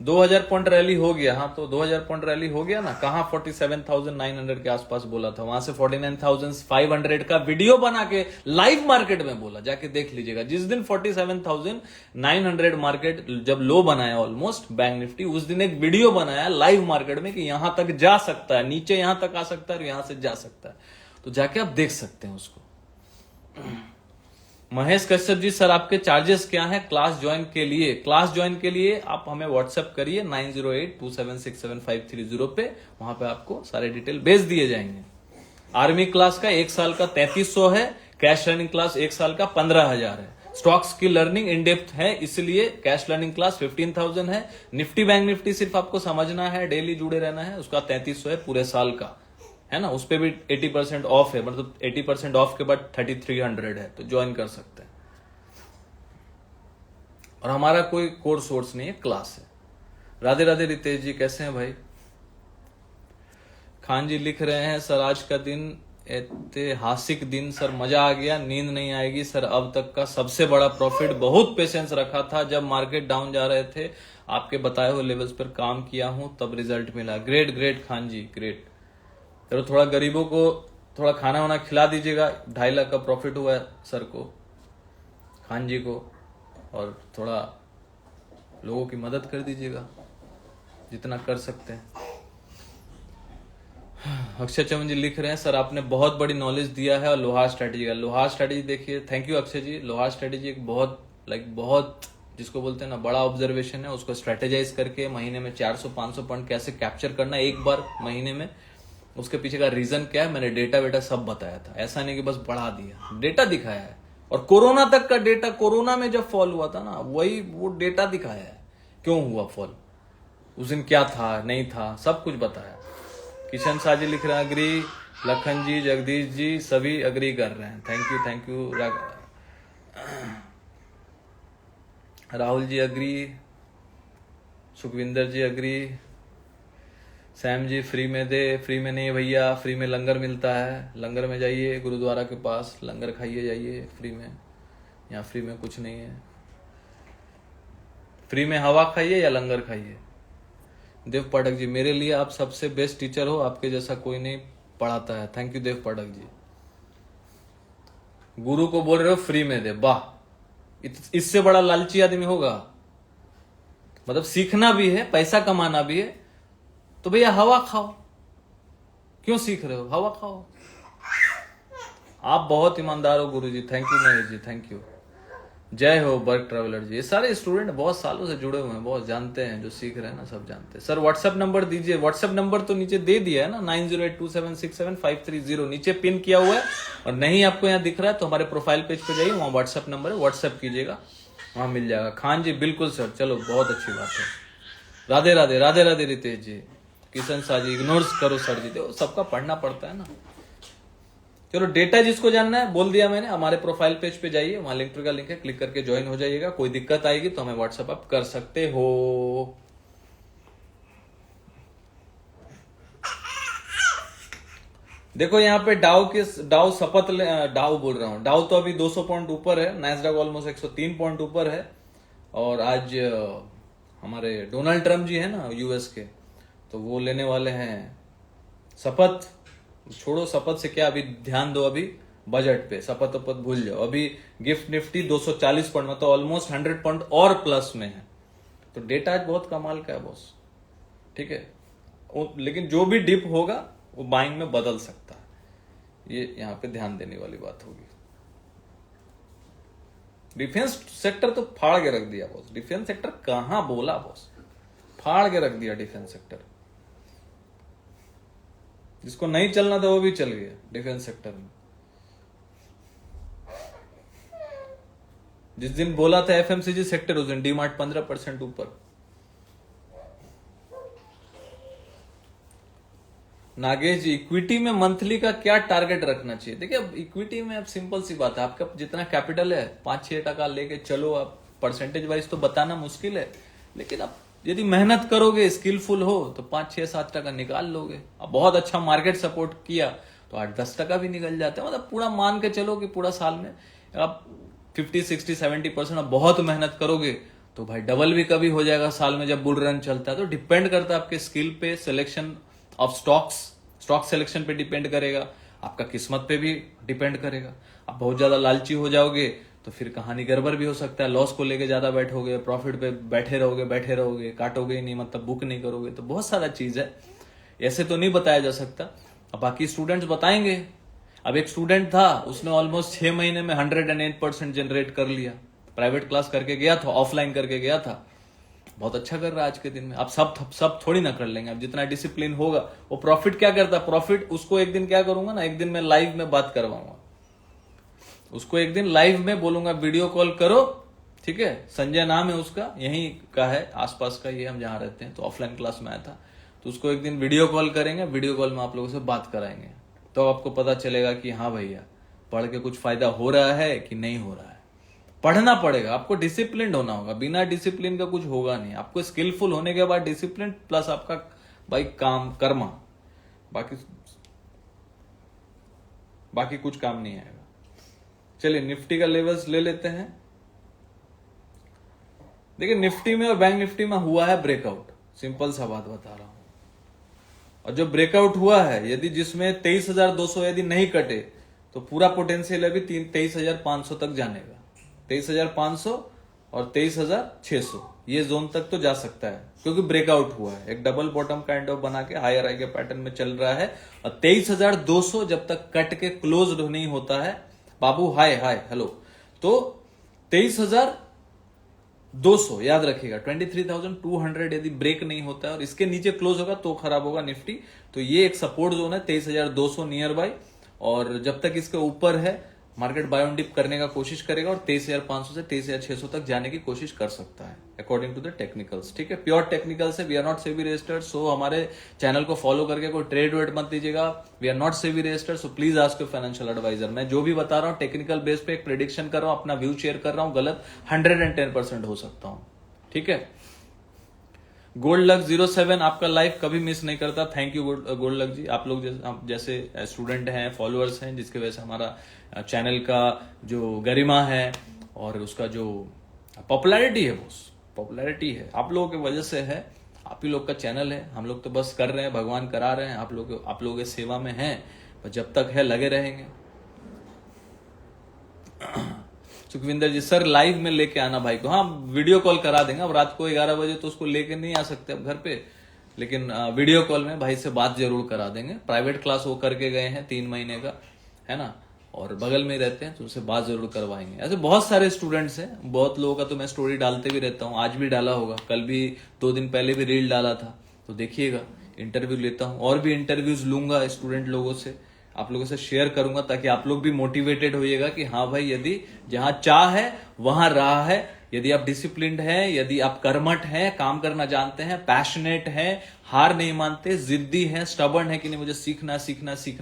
2000 पॉइंट रैली हो गया। हाँ, तो 2000 पॉइंट रैली हो गया ना। कहाँ 47,900 के आसपास बोला था, वहां से 49,500 का वीडियो बना के लाइव मार्केट में बोला, जाके देख लीजिएगा। जिस दिन 47,900 मार्केट जब लो बनाया ऑलमोस्ट बैंक निफ्टी, उस दिन एक वीडियो बनाया लाइव मार्केट में कि यहां तक जा सकता है, नीचे यहां तक आ सकता है और यहां से जा सकता है। तो जाके आप देख सकते हैं उसको। महेश कश्यप जी, सर आपके चार्जेस क्या हैं क्लास ज्वाइन के लिए? क्लास ज्वाइन के लिए आप हमें व्हाट्सएप करिए 9082767530 पे, वहां पे आपको सारे डिटेल भेज दिए जाएंगे। आर्मी क्लास का 1 साल का 3300 है, कैश लर्निंग क्लास 1 साल का 15,000 है। स्टॉक्स की लर्निंग इन डेप्थ है, इसलिए कैश लर्निंग क्लास 15,000 है। निफ्टी बैंक निफ्टी सिर्फ आपको समझना है, डेली जुड़े रहना है, उसका 3300 है पूरे साल का, है ना। उस पे भी 80% ऑफ है, मतलब 80% ऑफ के बाद 3300 है, तो ज्वाइन कर सकते हैं। और हमारा कोई कोर्स वोर्स नहीं है, क्लास है। राधे राधे रितेश जी, कैसे हैं भाई? खान जी लिख रहे हैं, सर आज का दिन ऐतिहासिक दिन सर, मजा आ गया, नींद नहीं आएगी सर। अब तक का सबसे बड़ा प्रॉफिट, बहुत पेशेंस रखा था, जब मार्केट डाउन जा रहे थे आपके बताए हुए लेवल्स पर काम किया हूं, तब रिजल्ट मिला। ग्रेट ग्रेट खान जी, ग्रेट। चलो थोड़ा गरीबों को थोड़ा खाना वाना खिला दीजिएगा। 2.5 लाख का प्रॉफिट हुआ है सर को, खान जी को, और थोड़ा लोगों की मदद कर दीजिएगा जितना कर सकते हैं। अक्षय चमन जी लिख रहे हैं, सर आपने बहुत बड़ी नॉलेज दिया है और लोहार स्ट्रेटेजी का। लोहार स्ट्रेटेजी देखिए, थैंक यू अक्षय जी। लोहार स्ट्रेटेजी एक बहुत जिसको बोलते हैं ना बड़ा ऑब्जर्वेशन है, उसको स्ट्रेटेजाइज करके महीने में 400-500 पॉइंट कैसे कैप्चर करना है एक बार महीने में, उसके पीछे का रीजन क्या है, मैंने डेटा वेटा सब बताया था। ऐसा नहीं कि बस बढ़ा दिया, डेटा दिखाया है। और कोरोना तक का डेटा, कोरोना में जब फॉल हुआ था ना, वही वो डेटा दिखाया है क्यों हुआ फॉल, उस दिन क्या था नहीं था, सब कुछ बताया। किशन शाह जी लिख रहे हैं अग्री, लखन जी, जगदीश जी, सभी अग्री कर रहे हैं। Thank you Rahul ji agree, Sukhvinder ji agree, Sam ji free में दे। फ्री में नहीं भैया, फ्री में लंगर मिलता है, लंगर में जाइए गुरुद्वारा के पास, लंगर खाइए जाइए फ्री में। यहाँ फ्री में कुछ नहीं है, फ्री में हवा खाइए या लंगर खाइए। देव पाठक जी, मेरे लिए आप सबसे बेस्ट टीचर हो, आपके जैसा कोई नहीं पढ़ाता है। थैंक यू देव पाठक जी। गुरु को बोल रहे हो फ्री में दे, वाह, इससे बड़ा लालची आदमी होगा? मतलब सीखना भी है, पैसा कमाना भी है, तो भैया हवा खाओ, क्यों सीख रहे हो? हवा खाओ। आप बहुत ईमानदार हो गुरुजी, thank you Mahesh ji, thank you. जय हो बर्क ट्रेवलर जी। ये सारे स्टूडेंट बहुत सालों से जुड़े हुए हैं, बहुत जानते हैं, जो सीख रहे हैं ना सब जानते हैं। सर व्हाट्सएप नंबर दीजिए। व्हाट्सएप नंबर तो नीचे दे दिया है ना, 9082767530 नीचे पिन किया हुआ है। और नहीं आपको यहाँ दिख रहा है तो हमारे प्रोफाइल पेज पे जाइए, वहां व्हाट्सएप नंबर है, व्हाट्सएप कीजिएगा, वहां मिल जाएगा। खान जी बिल्कुल सर, चलो बहुत अच्छी बात है। राधे राधे, राधे राधे रितेश जी। किशन शाह जी, इग्नोर करो सर जी, तो सबका पढ़ना पड़ता है ना। चलो डेटा जिसको जानना है बोल दिया मैंने, हमारे प्रोफाइल पेज पे जाइए, वहां लिंक का लिंक है, क्लिक करके ज्वाइन हो जाइएगा। कोई दिक्कत आएगी तो हमें व्हाट्सएप आप कर सकते हो। देखो यहाँ पे डाउ बोल रहा हूँ, डाउ तो अभी 200 पॉइंट ऊपर है, नैस्डैक ऑलमोस्ट 103 पॉइंट ऊपर है। और आज हमारे डोनाल्ड ट्रम्प जी है ना यूएस के, तो वो लेने वाले हैं शपथ। छोड़ो शपथ से क्या, अभी ध्यान दो अभी बजट पे, शपथ वपथ भूल जाओ। अभी गिफ्ट निफ्टी 240 पॉइंट, मतलब ऑलमोस्ट 100 पॉइंट और प्लस में है। तो डेटा आज बहुत कमाल का है बॉस, ठीक है। लेकिन जो भी डिप होगा वो बाइंग में बदल सकता है, ये यहाँ पे ध्यान देने वाली बात होगी। डिफेंस सेक्टर तो फाड़ के रख दिया बॉस। डिफेंस सेक्टर कहां बोला बॉस, फाड़ के रख दिया डिफेंस सेक्टर। जिसको नहीं चलना था वो भी चल गया डिफेंस सेक्टर में। जिस दिन बोला था एफएमसीजी सेक्टर, उस दिन डीमार्ट 15% ऊपर। नागेश जी, इक्विटी में मंथली का क्या टारगेट रखना चाहिए? देखिए अब इक्विटी में अब सिंपल सी बात है, आपका जितना कैपिटल है 5-6% लेके चलो। आप परसेंटेज वाइज तो बताना मुश्किल है, लेकिन आप यदि मेहनत करोगे, स्किलफुल हो, तो 5-6-7% निकाल लोगे। अब बहुत अच्छा मार्केट सपोर्ट किया तो 8-10% भी निकल जाते हैं। मतलब पूरा मान के चलो कि पूरा साल में आप 50-60-70% बहुत मेहनत करोगे तो तो भाई डबल भी कभी हो जाएगा साल में जब बुल रन चलता है। तो डिपेंड करता है आपके स्किल पे, सिलेक्शन ऑफ स्टॉक सिलेक्शन पे डिपेंड करेगा, आपका किस्मत पे भी डिपेंड करेगा। आप बहुत ज्यादा लालची हो जाओगे तो फिर कहानी गड़बड़ भी हो सकता है, लॉस को लेके ज्यादा बैठोगे, प्रॉफिट पे बैठे रहोगे, काटोगे ही नहीं, मतलब बुक नहीं करोगे, तो बहुत सारा चीज है, ऐसे तो नहीं बताया जा सकता। अब बाकी स्टूडेंट्स बताएंगे। अब एक स्टूडेंट था, उसने ऑलमोस्ट 6 महीने में 108% जनरेट कर लिया, प्राइवेट क्लास करके गया था, ऑफलाइन करके गया था, बहुत अच्छा कर रहा है आज के दिन में। अब सब थोड़ी ना कर लेंगे, अब जितना डिसिप्लिन होगा वो प्रॉफिट क्या करता है, प्रॉफिट उसको एक दिन क्या करूंगा ना, एक दिन मैं लाइव में बात करवाऊंगा उसको, एक दिन लाइव में बोलूंगा वीडियो कॉल करो, ठीक है, संजय नाम है उसका, यहीं का है, आसपास का, ये हम जहां रहते हैं, तो ऑफलाइन क्लास में आया था, तो उसको एक दिन वीडियो कॉल करेंगे, वीडियो कॉल में आप लोगों से बात कराएंगे, तो आपको पता चलेगा कि हाँ भैया पढ़ के कुछ फायदा हो रहा है कि नहीं हो रहा है। पढ़ना पड़ेगा, आपको डिसिप्लिन होना होगा, बिना डिसिप्लिन का कुछ होगा नहीं। आपको स्किलफुल होने के बाद डिसिप्लिन प्लस आपका भाई काम कर्मा, बाकी कुछ काम नहीं आएगा। चलिए निफ्टी का लेवल्स ले लेते हैं। देखिए निफ्टी में और बैंक निफ्टी में हुआ है ब्रेकआउट, सिंपल सा बात बता रहा हूं, और जो ब्रेकआउट हुआ है, यदि जिसमें 23,200 यदि नहीं कटे तो पूरा पोटेंशियल अभी 23,500 तक जाने का, 23,500 और 23,600 ये जोन तक तो जा सकता है, क्योंकि ब्रेकआउट हुआ है, एक डबल बॉटम काइंड ऑफ बना के हायर हाई के पैटर्न में चल रहा है। और 23,200 जब तक कट के क्लोज नहीं होता है बाबू, हाय हेलो, तो 23,200 याद रखिएगा, 23,200 यदि ब्रेक नहीं होता है और इसके नीचे क्लोज होगा तो खराब होगा निफ्टी। तो ये एक सपोर्ट जोन है 23,200 नियर बाय, और जब तक इसके ऊपर है मार्केट बाय ऑन डिप करने का कोशिश करेगा और 23,500 से 23,600 तक जाने की कोशिश कर सकता है अकॉर्डिंग टू द टेक्निकल्स, ठीक है, प्योर टेक्निकल्स है। We are not SEBI registered, so हमारे चैनल को फॉलो करके कोई ट्रेड वेड मत दीजिएगा। We are not SEBI registered, so please ask your financial advisor. मैं जो भी बता रहा हूँ टेक्निकल बेस पे एक प्रेडिक्शन कर रहा हूँ, अपना व्यू शेयर कर रहा हूँ, गलत 110% हो सकता हूँ, ठीक है। गोल्ड लक 07 आपका लाइव कभी मिस नहीं करता, थैंक यू गोल्ड लक जी। आप लोग जैसे स्टूडेंट हैं, फॉलोअर्स हैं, जिसकी वजह से हमारा चैनल का जो गरिमा है और उसका जो पॉपुलैरिटी है, वो पॉपुलैरिटी है आप लोगों की वजह से है। आप ही लोग का चैनल है, हम लोग तो बस कर रहे हैं, भगवान करा रहे हैं, आप लोगों के सेवा में हैं, पर जब तक है लगे रहेंगे। सुखविंदर जी सर लाइव में लेके आना भाई को, हाँ वीडियो कॉल करा देंगे। अब रात को 11 बजे तो उसको लेके नहीं आ सकते अब घर पे, लेकिन वीडियो कॉल में भाई से बात जरूर करा देंगे। प्राइवेट क्लास वो करके गए हैं 3 महीने का, है ना, और बगल में रहते हैं, तो उनसे बात जरूर करवाएंगे। ऐसे बहुत सारे स्टूडेंट्स हैं, बहुत लोगों का तो मैं स्टोरी डालते भी रहता हूँ, आज भी डाला होगा, कल भी 2 दिन पहले भी रील डाला था, तो देखिएगा। इंटरव्यू लेता हूँ और भी इंटरव्यूज लूंगा स्टूडेंट लोगों से, आप लोगों से शेयर करूंगा, ताकि आप लोग भी मोटिवेटेड होइएगा कि हाँ भाई यदि जहां चाह है वहां राह है, यदि आप डिसिप्लिन्ड हैं, यदि आप कर्मठ हैं, काम करना जानते हैं, पैशनेट हैं, हार नहीं मानते, जिद्दी हैं, स्टबर्न है कि नहीं मुझे सीखना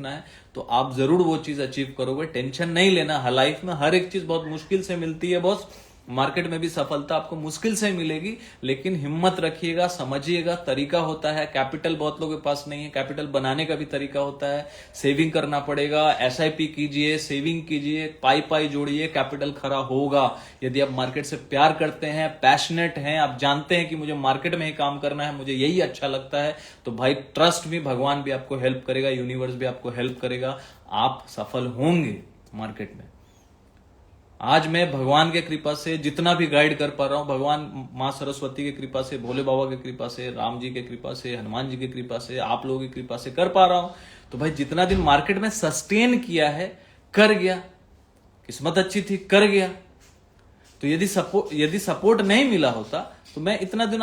है, तो आप जरूर वो चीज अचीव करोगे। टेंशन नहीं लेना, लाइफ में हर एक चीज बहुत मुश्किल से मिलती है बॉस, मार्केट में भी सफलता आपको मुश्किल से मिलेगी, लेकिन हिम्मत रखिएगा, समझिएगा, तरीका होता है। कैपिटल बहुत लोगों के पास नहीं है, कैपिटल बनाने का भी तरीका होता है, सेविंग करना पड़ेगा, SIP कीजिए, सेविंग कीजिए, पाई जोड़िए, कैपिटल खड़ा होगा। यदि आप मार्केट से प्यार करते हैं, पैशनेट हैं, आप जानते हैं कि मुझे मार्केट में ही काम करना है, मुझे यही अच्छा लगता है, तो भाई ट्रस्ट मी, भगवान भी आपको हेल्प करेगा, यूनिवर्स भी आपको हेल्प करेगा, आप सफल होंगे मार्केट में। आज मैं भगवान के कृपा से जितना भी गाइड कर पा रहा हूं, भगवान मां सरस्वती की कृपा से, भोले बाबा की कृपा से, राम जी की कृपा से, हनुमान जी की कृपा से, आप लोगों की कृपा से कर पा रहा हूं। तो भाई जितना दिन मार्केट में सस्टेन किया है, कर गया, किस्मत अच्छी थी, कर गया। तो यदि सपोर्ट नहीं मिला होता तो मैं इतना दूर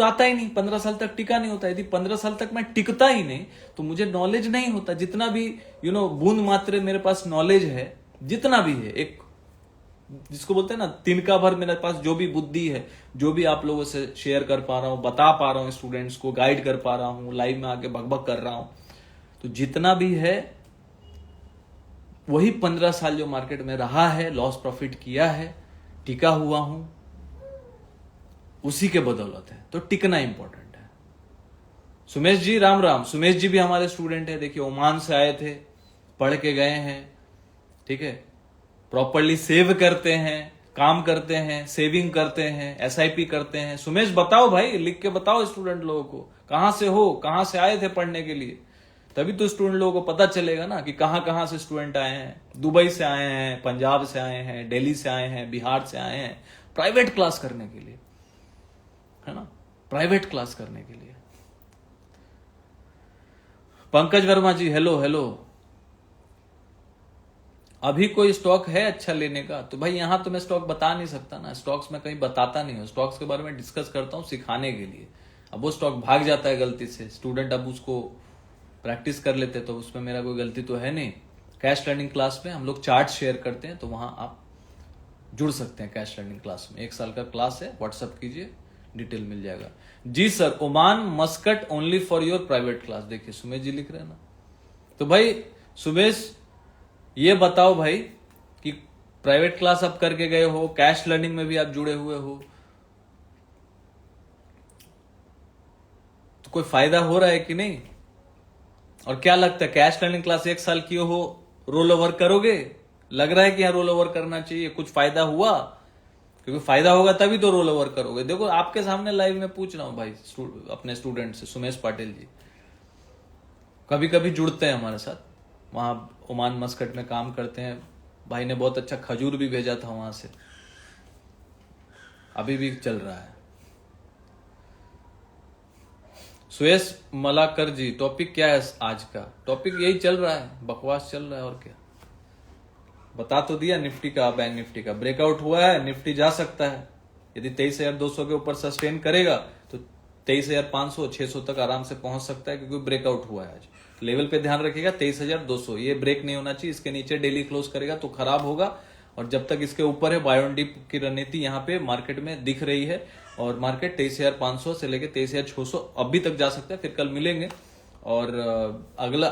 आता ही नहीं, 15 साल तक टिका नहीं होता। यदि 15 साल तक मैं टिकता ही नहीं तो मुझे नॉलेज नहीं होता। जितना भी बूंद मात्र मेरे पास नॉलेज है, जितना भी है, एक जिसको बोलते हैं ना तिनका भर मेरे पास जो भी बुद्धि है, जो भी आप लोगों से शेयर कर पा रहा हूं, बता पा रहा हूं, स्टूडेंट्स को गाइड कर पा रहा हूं, लाइव में आके बकबक कर रहा हूं, तो जितना भी है वही 15 साल जो मार्केट में रहा है, लॉस प्रॉफिट किया है, टिका हुआ हूं, उसी के बदौलत है। तो टिकना इंपॉर्टेंट है। सुमेश जी राम राम। सुमेश जी भी हमारे स्टूडेंट है, देखिए ओमान से आए थे, पढ़ के गए हैं, ठीक है, प्रॉपरली सेव करते हैं, काम करते हैं, सेविंग करते हैं, एसआईपी करते हैं। सुमेश बताओ भाई, लिख के बताओ स्टूडेंट लोगों को, कहां से हो, कहां से आए थे पढ़ने के लिए। तभी तो स्टूडेंट लोगों को पता चलेगा ना कि कहां कहां से स्टूडेंट आए हैं। दुबई से आए हैं, पंजाब से आए हैं, दिल्ली से आए हैं, बिहार से आए हैं प्राइवेट क्लास करने के लिए, है ना, प्राइवेट क्लास करने के लिए। पंकज वर्मा जी हेलो हेलो। अभी कोई स्टॉक है अच्छा लेने का? तो भाई यहां तो मैं स्टॉक बता नहीं सकता ना, स्टॉक्स में कहीं बताता नहीं हूं, स्टॉक्स के बारे में डिस्कस करता हूं सिखाने के लिए। अब वो स्टॉक भाग जाता है गलती से, स्टूडेंट अब उसको प्रैक्टिस कर लेते, तो उसमें मेरा कोई गलती तो है नहीं। कैश लर्निंग क्लास में हम लोग चार्ट शेयर करते हैं, तो वहां आप जुड़ सकते हैं कैश लर्निंग क्लास में। 1 साल का क्लास है, व्हाट्सअप कीजिए, डिटेल मिल जाएगा। जी sir, Oman Muscat only for your private class. देखिए सुमेश जी लिख रहे हैं ना। तो भाई सुमेश ये बताओ भाई कि प्राइवेट क्लास आप करके गए हो, कैश लर्निंग में भी आप जुड़े हुए हो, तो कोई फायदा हो रहा है कि नहीं? और क्या लगता है कैश लर्निंग क्लास 1 साल की हो, रोल ओवर करोगे? लग रहा है कि हाँ रोल ओवर करना चाहिए, कुछ फायदा हुआ? क्योंकि फायदा होगा तभी तो रोल ओवर करोगे। देखो आपके सामने लाइव में पूछ रहा हूं भाई, अपने स्टूडेंट से, सुमेश पाटिल जी कभी कभी जुड़ते हैं हमारे साथ, वहां ओमान मस्कट में काम करते हैं। भाई ने बहुत अच्छा खजूर भी भेजा था वहां से, अभी भी चल रहा है। सुयश मलाकर जी, टॉपिक क्या है आज का? टॉपिक यही चल रहा है, बकवास चल रहा है और क्या। बता तो दिया निफ्टी का, बैंक निफ्टी का ब्रेकआउट हुआ है, निफ्टी जा सकता है। यदि 23,200 के ऊपर सस्टेन करेगा तो 23,500 600 तक आराम से पहुंच सकता है, क्योंकि ब्रेकआउट हुआ है। आज लेवल पे ध्यान रखिएगा 23,200, ये ब्रेक नहीं होना चाहिए। इसके नीचे डेली क्लोज करेगा तो खराब होगा, और जब तक इसके ऊपर है, बाय ऑन डिप की रणनीति यहाँ पे मार्केट में दिख रही है, और मार्केट 23,500 से लेके 23,600 अभी तक जा सकता है। फिर कल मिलेंगे और अगला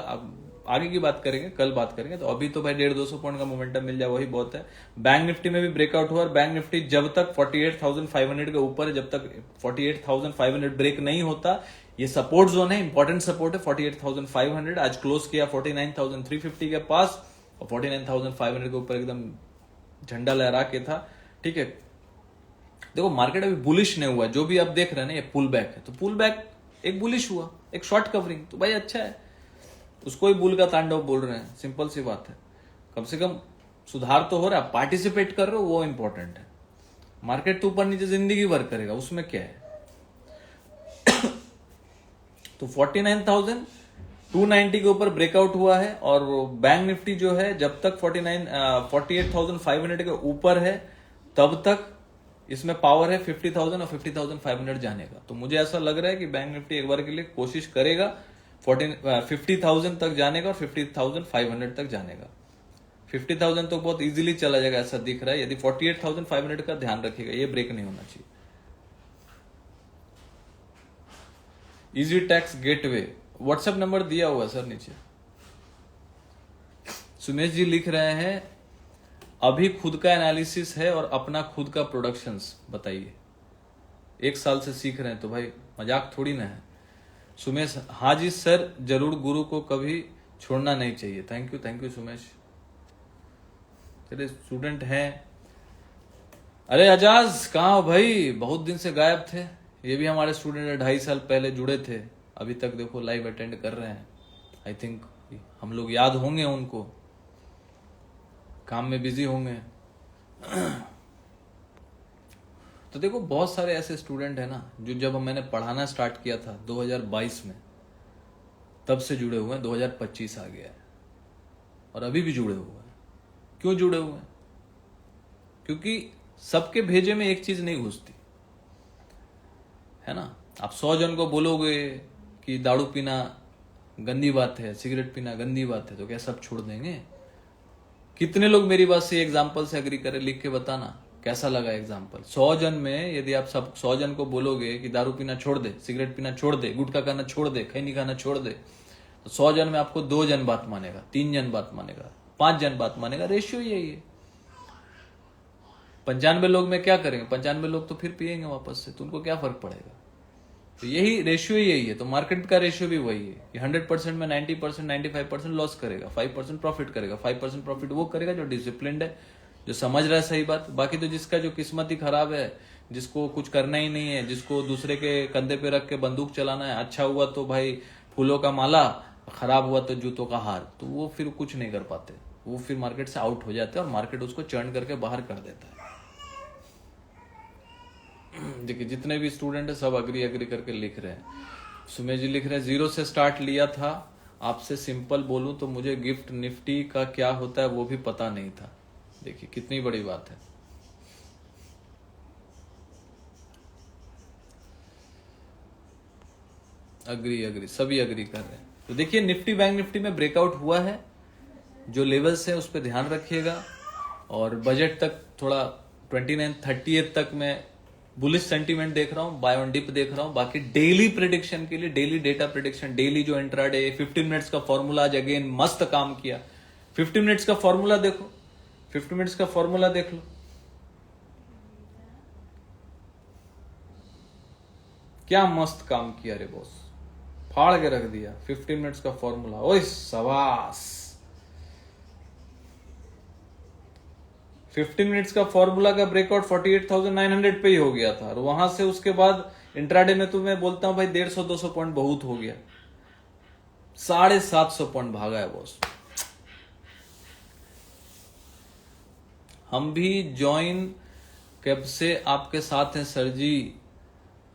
आगे की बात करेंगे, कल बात करेंगे। तो अभी तो भाई 150-200 पॉइंट का मोमेंटम मिल जाए, वही बहुत है। बैंक निफ्टी में भी ब्रेकआउट हुआ, और बैंक निफ्टी जब तक 48,500 के ऊपर है, जब तक 48,500 ब्रेक नहीं होता, ये सपोर्ट जोन है, इंपॉर्टेंट सपोर्ट है 48,500। आज क्लोज किया 49,350 के पास, और 49,500 के ऊपर एकदम झंडा लहरा के था। ठीक है, देखो मार्केट अभी बुलिश नहीं हुआ, जो भी आप देख रहे हैं ना, ये पुल बैक है, तो पुल बैक एक बुलिश हुआ, एक शॉर्ट कवरिंग, तो भाई अच्छा है, उसको ही बुल का तांडव बोल रहे हैं। सिंपल सी बात है, कम से कम सुधार तो हो रहा है, पार्टिसिपेट कर रहे हो, वो इंपॉर्टेंट है। मार्केट तो ऊपर नीचे जिंदगी भर करेगा, उसमें क्या है। तो 49,290 के ऊपर ब्रेकआउट हुआ है, और बैंक निफ्टी जो है जब तक 48,500 के ऊपर है, तब तक इसमें पावर है 50,000 और 50,500 जाने का। तो मुझे ऐसा लग रहा है कि बैंक निफ्टी एक बार के लिए कोशिश करेगा 50,000 तक जाने का और 50,500 तक जाने का। 50,000 तो बहुत इजीली चला जाएगा ऐसा दिख रहा है, यदि 48,500 का ध्यान रखिएगा, ये ब्रेक नहीं होना चाहिए। Easy tax gateway WhatsApp number दिया हुआ सर नीचे। सुमेश जी लिख रहे हैं अभी खुद का एनालिसिस है और अपना खुद का प्रोडक्शंस बताइए। 1 साल से सीख रहे हैं, तो भाई मजाक थोड़ी ना है। सुमेश, हाँ जी सर, जरूर, गुरु को कभी छोड़ना नहीं चाहिए। थैंक यू सुमेश, तेरे स्टूडेंट हैं। अरे अजाज कहाँ हो भाई, बहुत दिन से गायब थे। ये भी हमारे स्टूडेंट है, 2.5 साल पहले जुड़े थे, अभी तक देखो लाइव अटेंड कर रहे हैं। आई थिंक हम लोग याद होंगे उनको, काम में बिजी होंगे। तो देखो बहुत सारे ऐसे स्टूडेंट है ना, जो जब मैंने पढ़ाना स्टार्ट किया था 2022 में, तब से जुड़े हुए हैं। 2025 आ गया है और अभी भी जुड़े हुए हैं। क्यों जुड़े हुए हैं? क्योंकि सबके भेजे में एक चीज नहीं घुसती है ना। आप 100 जन को बोलोगे कि दारू पीना गंदी बात है, सिगरेट पीना गंदी बात है, तो क्या सब छोड़ देंगे? कितने लोग मेरी बात से एग्जाम्पल से एग्री करें, लिख के बताना कैसा लगा एग्जाम्पल। 100 जन में यदि आप सब 100 जन को बोलोगे कि दारू पीना छोड़ दे, सिगरेट पीना छोड़ दे, गुटखा खाना छोड़ दे, खैनी खाना छोड़ दे, तो 100 जन में आपको 2 जन बात मानेगा, 3 जन बात मानेगा, 5 जन बात मानेगा। रेशियो यही है। 95 लोग में क्या करेंगे? 95 लोग तो फिर पिएंगे वापस से, तो उनको क्या फर्क पड़ेगा? तो यही रेशियो यही है। तो मार्केट का रेशियो भी वही है कि 100% में 90%, 95% लॉस करेगा, 5% प्रॉफिट करेगा। 5% प्रॉफिट वो करेगा जो डिसिप्लिन्ड है, जो समझ रहा है सही बात। बाकी तो जिसका जो किस्मत ही खराब है, जिसको कुछ करना ही नहीं है, जिसको दूसरे के कंधे पे रख के बंदूक चलाना है, अच्छा हुआ तो भाई फूलों का माला, खराब हुआ तो जूतों का हार, तो वो फिर कुछ नहीं कर पाते, वो फिर मार्केट से आउट हो जाते हैं और मार्केट उसको चर्न करके बाहर कर देता है। देखिए जितने भी स्टूडेंट है सब अग्री अग्री करके लिख रहे हैं। सुमेश जी लिख रहे हैं 0 से स्टार्ट लिया था, आपसे सिंपल बोलूं तो मुझे गिफ्ट निफ्टी का क्या होता है वो भी पता नहीं था। देखिए कितनी बड़ी बात है। अग्री अग्री सभी अग्री कर रहे हैं। तो देखिए निफ्टी बैंक निफ्टी में ब्रेकआउट हुआ है, जो लेवल्स है उस पर ध्यान रखिएगा। और बजट तक थोड़ा 29 30 तक मैं बुलिश सेंटीमेंट देख रहा हूं, बाय ऑन डिप देख रहा हूं। बाकी डेली प्रिडिक्शन के लिए, डेली डेटा प्रिडिक्शन, डेली जो इंट्राडे 15 मिनट्स का फॉर्मूला आज अगेन मस्त काम किया। 15 मिनट्स का फॉर्मूला देखो, 15 मिनट्स का फॉर्मूला देख लो, क्या मस्त काम किया रे बॉस, फाड़ के रख दिया। 15 मिनट्स का फॉर्मूला, ओए सवास। 15 मिनट्स का फॉर्मूला का ब्रेकआउट 48,900 पे ही हो गया था, और वहां से उसके बाद इंट्राडे में तो मैं बोलता हूं भाई 150-200 पॉइंट बहुत हो गया, 750 पॉइंट भागा है बॉस। हम भी ज्वाइन कब से आपके साथ हैं सर जी,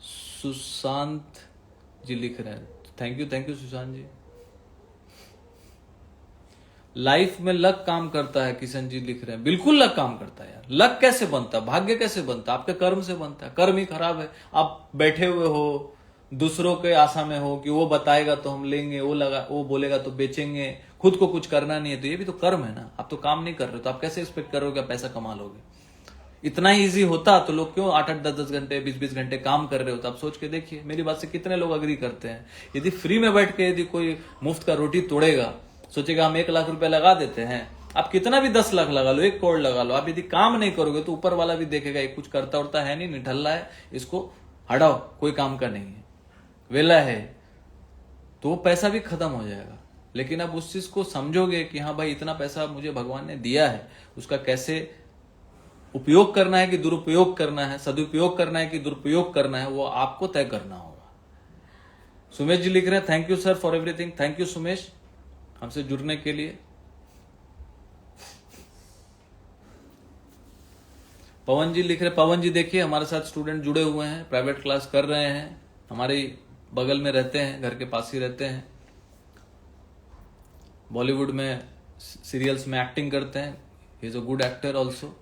सुशांत जी लिख रहे हैं। Thank you Sushant ji. Life में लक काम करता है, किशन जी लिख रहे हैं। बिल्कुल लक काम करता है यार। लक कैसे बनता है, भाग्य कैसे बनता है, आपके कर्म से बनता है। कर्म ही खराब है, आप बैठे हुए हो दूसरों के आशा में हो कि वो बताएगा तो हम लेंगे, वो बोलेगा तो बेचेंगे, खुद को कुछ करना नहीं है, तो ये भी तो कर्म है ना। आप तो काम नहीं कर रहे, तो आप कैसे एक्सपेक्ट करोगे आप पैसा कमा लोगे। इतना ही इजी होता तो लोग क्यों 8-8 10-10 घंटे 20-20 घंटे काम कर रहे होते। आप सोच के देखिए, मेरी बात से कितने लोग अग्री करते हैं। यदि फ्री में बैठ के यदि कोई मुफ्त का रोटी तोड़ेगा, सोचेगा हम 1 लाख रुपए लगा देते हैं, आप कितना भी 10 लाख लगा लो, 1 करोड़ लगा लो, आप यदि काम नहीं करोगे तो ऊपर वाला भी देखेगा ये कुछ करता उड़ता है नहीं, निठल्ला है, इसको हटाओ, कोई काम का नहीं है, वेला है, तो वो पैसा भी खत्म हो जाएगा। लेकिन अब उस चीज को समझोगे कि हाँ भाई इतना पैसा मुझे भगवान ने दिया है, उसका कैसे उपयोग करना है कि दुरुपयोग करना है, सदुपयोग करना है कि दुरुपयोग करना है, वो आपको तय करना होगा। सुमेश जी लिख रहे हैं thank you sir for everything. Thank you Sumesh हमसे जुड़ने के लिए। पवन जी लिख रहे, पवन जी देखिए हमारे साथ स्टूडेंट जुड़े हुए हैं, प्राइवेट क्लास कर रहे हैं, हमारे बगल में रहते हैं, घर के पास ही रहते हैं, बॉलीवुड में सीरियल्स में एक्टिंग करते हैं, he is a good actor also.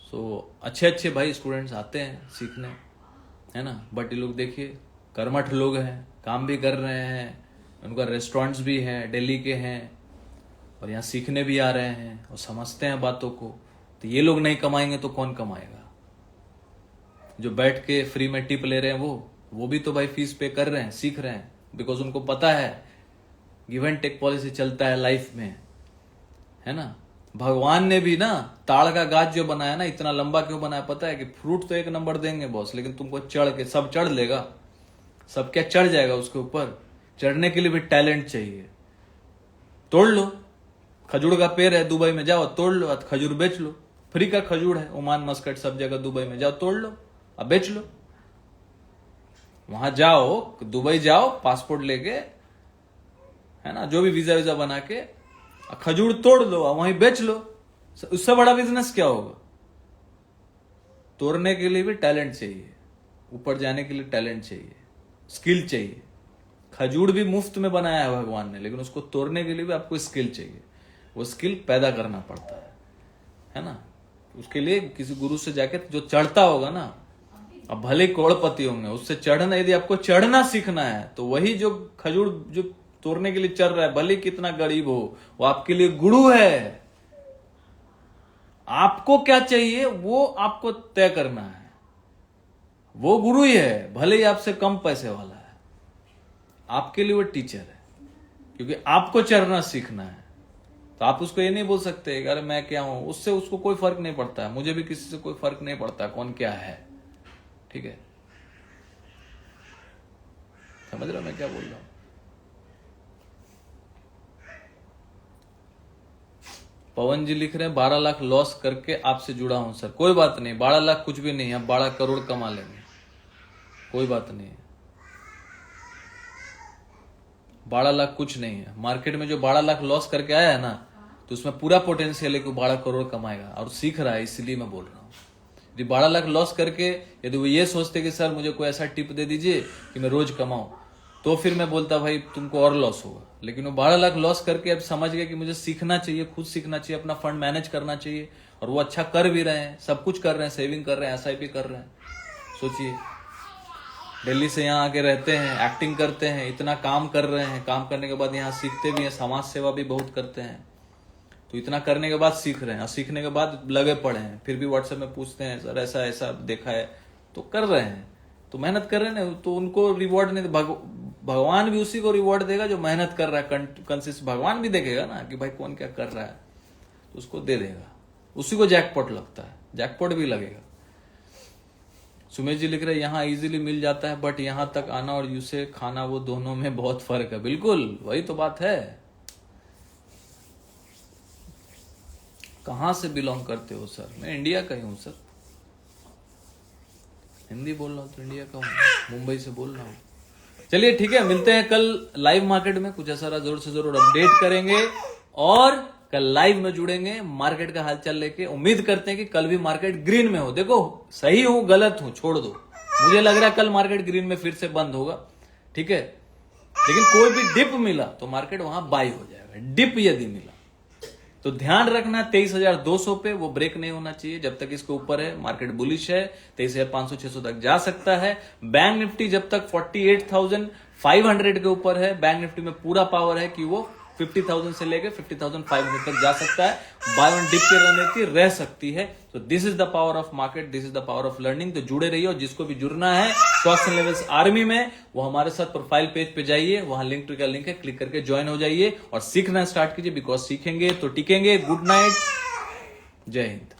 So अच्छे भाई स्टूडेंट्स आते हैं सीखने, है ना। बट ये लोग देखिए कर्मठ लोग हैं, काम भी कर रहे हैं, उनका रेस्टोरेंट्स भी हैं, दिल्ली के हैं, और यहाँ सीखने भी आ रहे हैं और समझते हैं बातों को। तो ये लोग नहीं कमाएंगे तो कौन कमाएगा। जो बैठ के फ्री में टिप ले रहे हैं वो भी तो भाई फीस पे कर रहे हैं, सीख रहे हैं, बिकॉज उनको पता है गिव एंड टेक पॉलिसी चलता है लाइफ में, है ना। भगवान ने भी ना ताड़ का गाछ जो बनाया ना, इतना लंबा क्यों बनाया पता है कि फ्रूट तो 1 नंबर देंगे बॉस, लेकिन तुमको चढ़ के सब चढ़ लेगा, सब क्या चढ़ जाएगा उसके ऊपर। चढ़ने के लिए भी टैलेंट चाहिए। तोड़ लो, खजूर का पेड़ है दुबई में, जाओ तोड़ लो, खजूर बेच लो, फ्री का खजूर है, ओमान मस्कट सब जगह दुबई में, जाओ तोड़ लो अब बेच लो। वहां जाओ, दुबई जाओ पासपोर्ट लेके, है ना, जो भी वीजा वीजा बना के खजूर तोड़ लो और वहीं बेच लो। उससे बड़ा बिजनेस क्या होगा। तोड़ने के लिए भी टैलेंट चाहिए, ऊपर जाने के लिए टैलेंट चाहिए, स्किल चाहिए। खजूर भी मुफ्त में बनाया है भगवान ने, लेकिन उसको तोड़ने के लिए भी आपको स्किल चाहिए, वो स्किल पैदा करना पड़ता है ना। उसके लिए किसी गुरु से जाके जो चढ़ता होगा ना, अब भले करोड़पति होंगे, उससे चढ़ना, यदि आपको चढ़ना सीखना है तो वही जो खजूर जो तोड़ने के लिए चढ़ रहा है, भले कितना गरीब हो, वो आपके लिए गुरु है। आपको क्या चाहिए वो आपको तय करना है, वो गुरु ही है, भले ही आपसे कम पैसे वाला है, आपके लिए वो टीचर है, क्योंकि आपको चढ़ना सीखना है। तो आप उसको ये नहीं बोल सकते अरे मैं क्या हूं, उससे उसको कोई फर्क नहीं पड़ता है, मुझे भी किसी से कोई फर्क नहीं पड़ता कौन क्या है, ठीक है। समझ रहा मैं क्या बोल रहा हूं। पवन जी लिख रहे हैं 12 लाख लॉस करके आपसे जुड़ा हूं सर। कोई बात नहीं, 12 लाख कुछ भी नहीं है, 12 करोड़ कमा लेंगे, कोई बात नहीं है। 12 लाख कुछ नहीं है। मार्केट में जो 12 लाख लॉस करके आया है ना, तो उसमें पूरा पोटेंशियल है कि 12 करोड़ कमाएगा, और सीख रहा है, इसलिए मैं बोल रहा हूँ। यदि 12 लाख लॉस करके यदि वो ये सोचते कि सर मुझे कोई ऐसा टिप दे दीजिए कि मैं रोज कमाऊं, तो फिर मैं बोलता भाई तुमको और लॉस होगा। लेकिन वो 12 लाख लॉस करके अब समझ गया कि मुझे सीखना चाहिए, खुद सीखना चाहिए, अपना फंड मैनेज करना चाहिए, और वो अच्छा कर भी रहे हैं, सब कुछ कर रहे हैं, सेविंग कर रहे हैं, SIP कर रहे हैं। सोचिए, दिल्ली से यहाँ आके रहते हैं, एक्टिंग करते हैं, इतना काम कर रहे हैं, काम करने के बाद यहाँ सीखते भी हैं, समाज सेवा भी बहुत करते हैं। तो इतना करने के बाद सीख रहे हैं, और सीखने के बाद लगे पड़े हैं, फिर भी व्हाट्सएप में पूछते हैं सर ऐसा ऐसा देखा है, तो कर रहे हैं, तो मेहनत कर रहे हैं ना, तो उनको रिवॉर्ड नहीं, भगवान भी उसी को रिवॉर्ड देगा जो मेहनत कर रहा है, कंसिस्ट। भगवान भी देखेगा ना कि भाई कौन क्या कर रहा है, तो उसको दे देगा, उसी को जैकपॉट लगता है, जैकपॉट भी लगेगा। सुमेश जी लिख रहे हैं यहाँ इजीली मिल जाता है, बट यहाँ तक आना और यूसे खाना, वो दोनों में बहुत फर्क है। बिल्कुल वही तो बात है। कहां से बिलोंग करते हो सर? मैं इंडिया का ही हूं सर, हिंदी बोल रहा हूं तो इंडिया का हूं, मुंबई से बोल रहा हूं। चलिए ठीक है, मिलते हैं कल लाइव मार्केट में, कुछ ऐसा जरूर से जरूर अपडेट करेंगे, और कल लाइव में जुड़ेंगे, मार्केट का हालचाल लेके। उम्मीद करते हैं कि कल भी मार्केट ग्रीन में हो। देखो सही हूं गलत हूं छोड़ दो, मुझे लग रहा है कल मार्केट ग्रीन में फिर से बंद होगा, ठीक है। लेकिन कोई भी डिप मिला तो मार्केट वहां बाई हो जाएगा, डिप यदि मिला तो ध्यान रखना 23,200 पे वो ब्रेक नहीं होना चाहिए। जब तक इसके ऊपर है मार्केट बुलिश है, 23,500-600 तक जा सकता है। बैंक निफ्टी जब तक 48,500 के ऊपर है, बैंक निफ्टी में पूरा पावर है कि वो 50,000 से लेकर 50,500 तक जा सकता है। बाय ऑन डिप की रणनीति रह सकती है। तो this is the power of market, this is the power of learning. तो जुड़े रहिए, और जिसको भी जुड़ना है स्टॉक्स एंड लेवल्स आर्मी में, वो हमारे साथ प्रोफाइल पेज पे जाइए, वहां लिंक ट्री का लिंक है, क्लिक करके ज्वाइन हो जाइए और सीखना स्टार्ट कीजिए, बिकॉज सीखेंगे तो टिकेंगे। गुड नाइट, जय हिंद।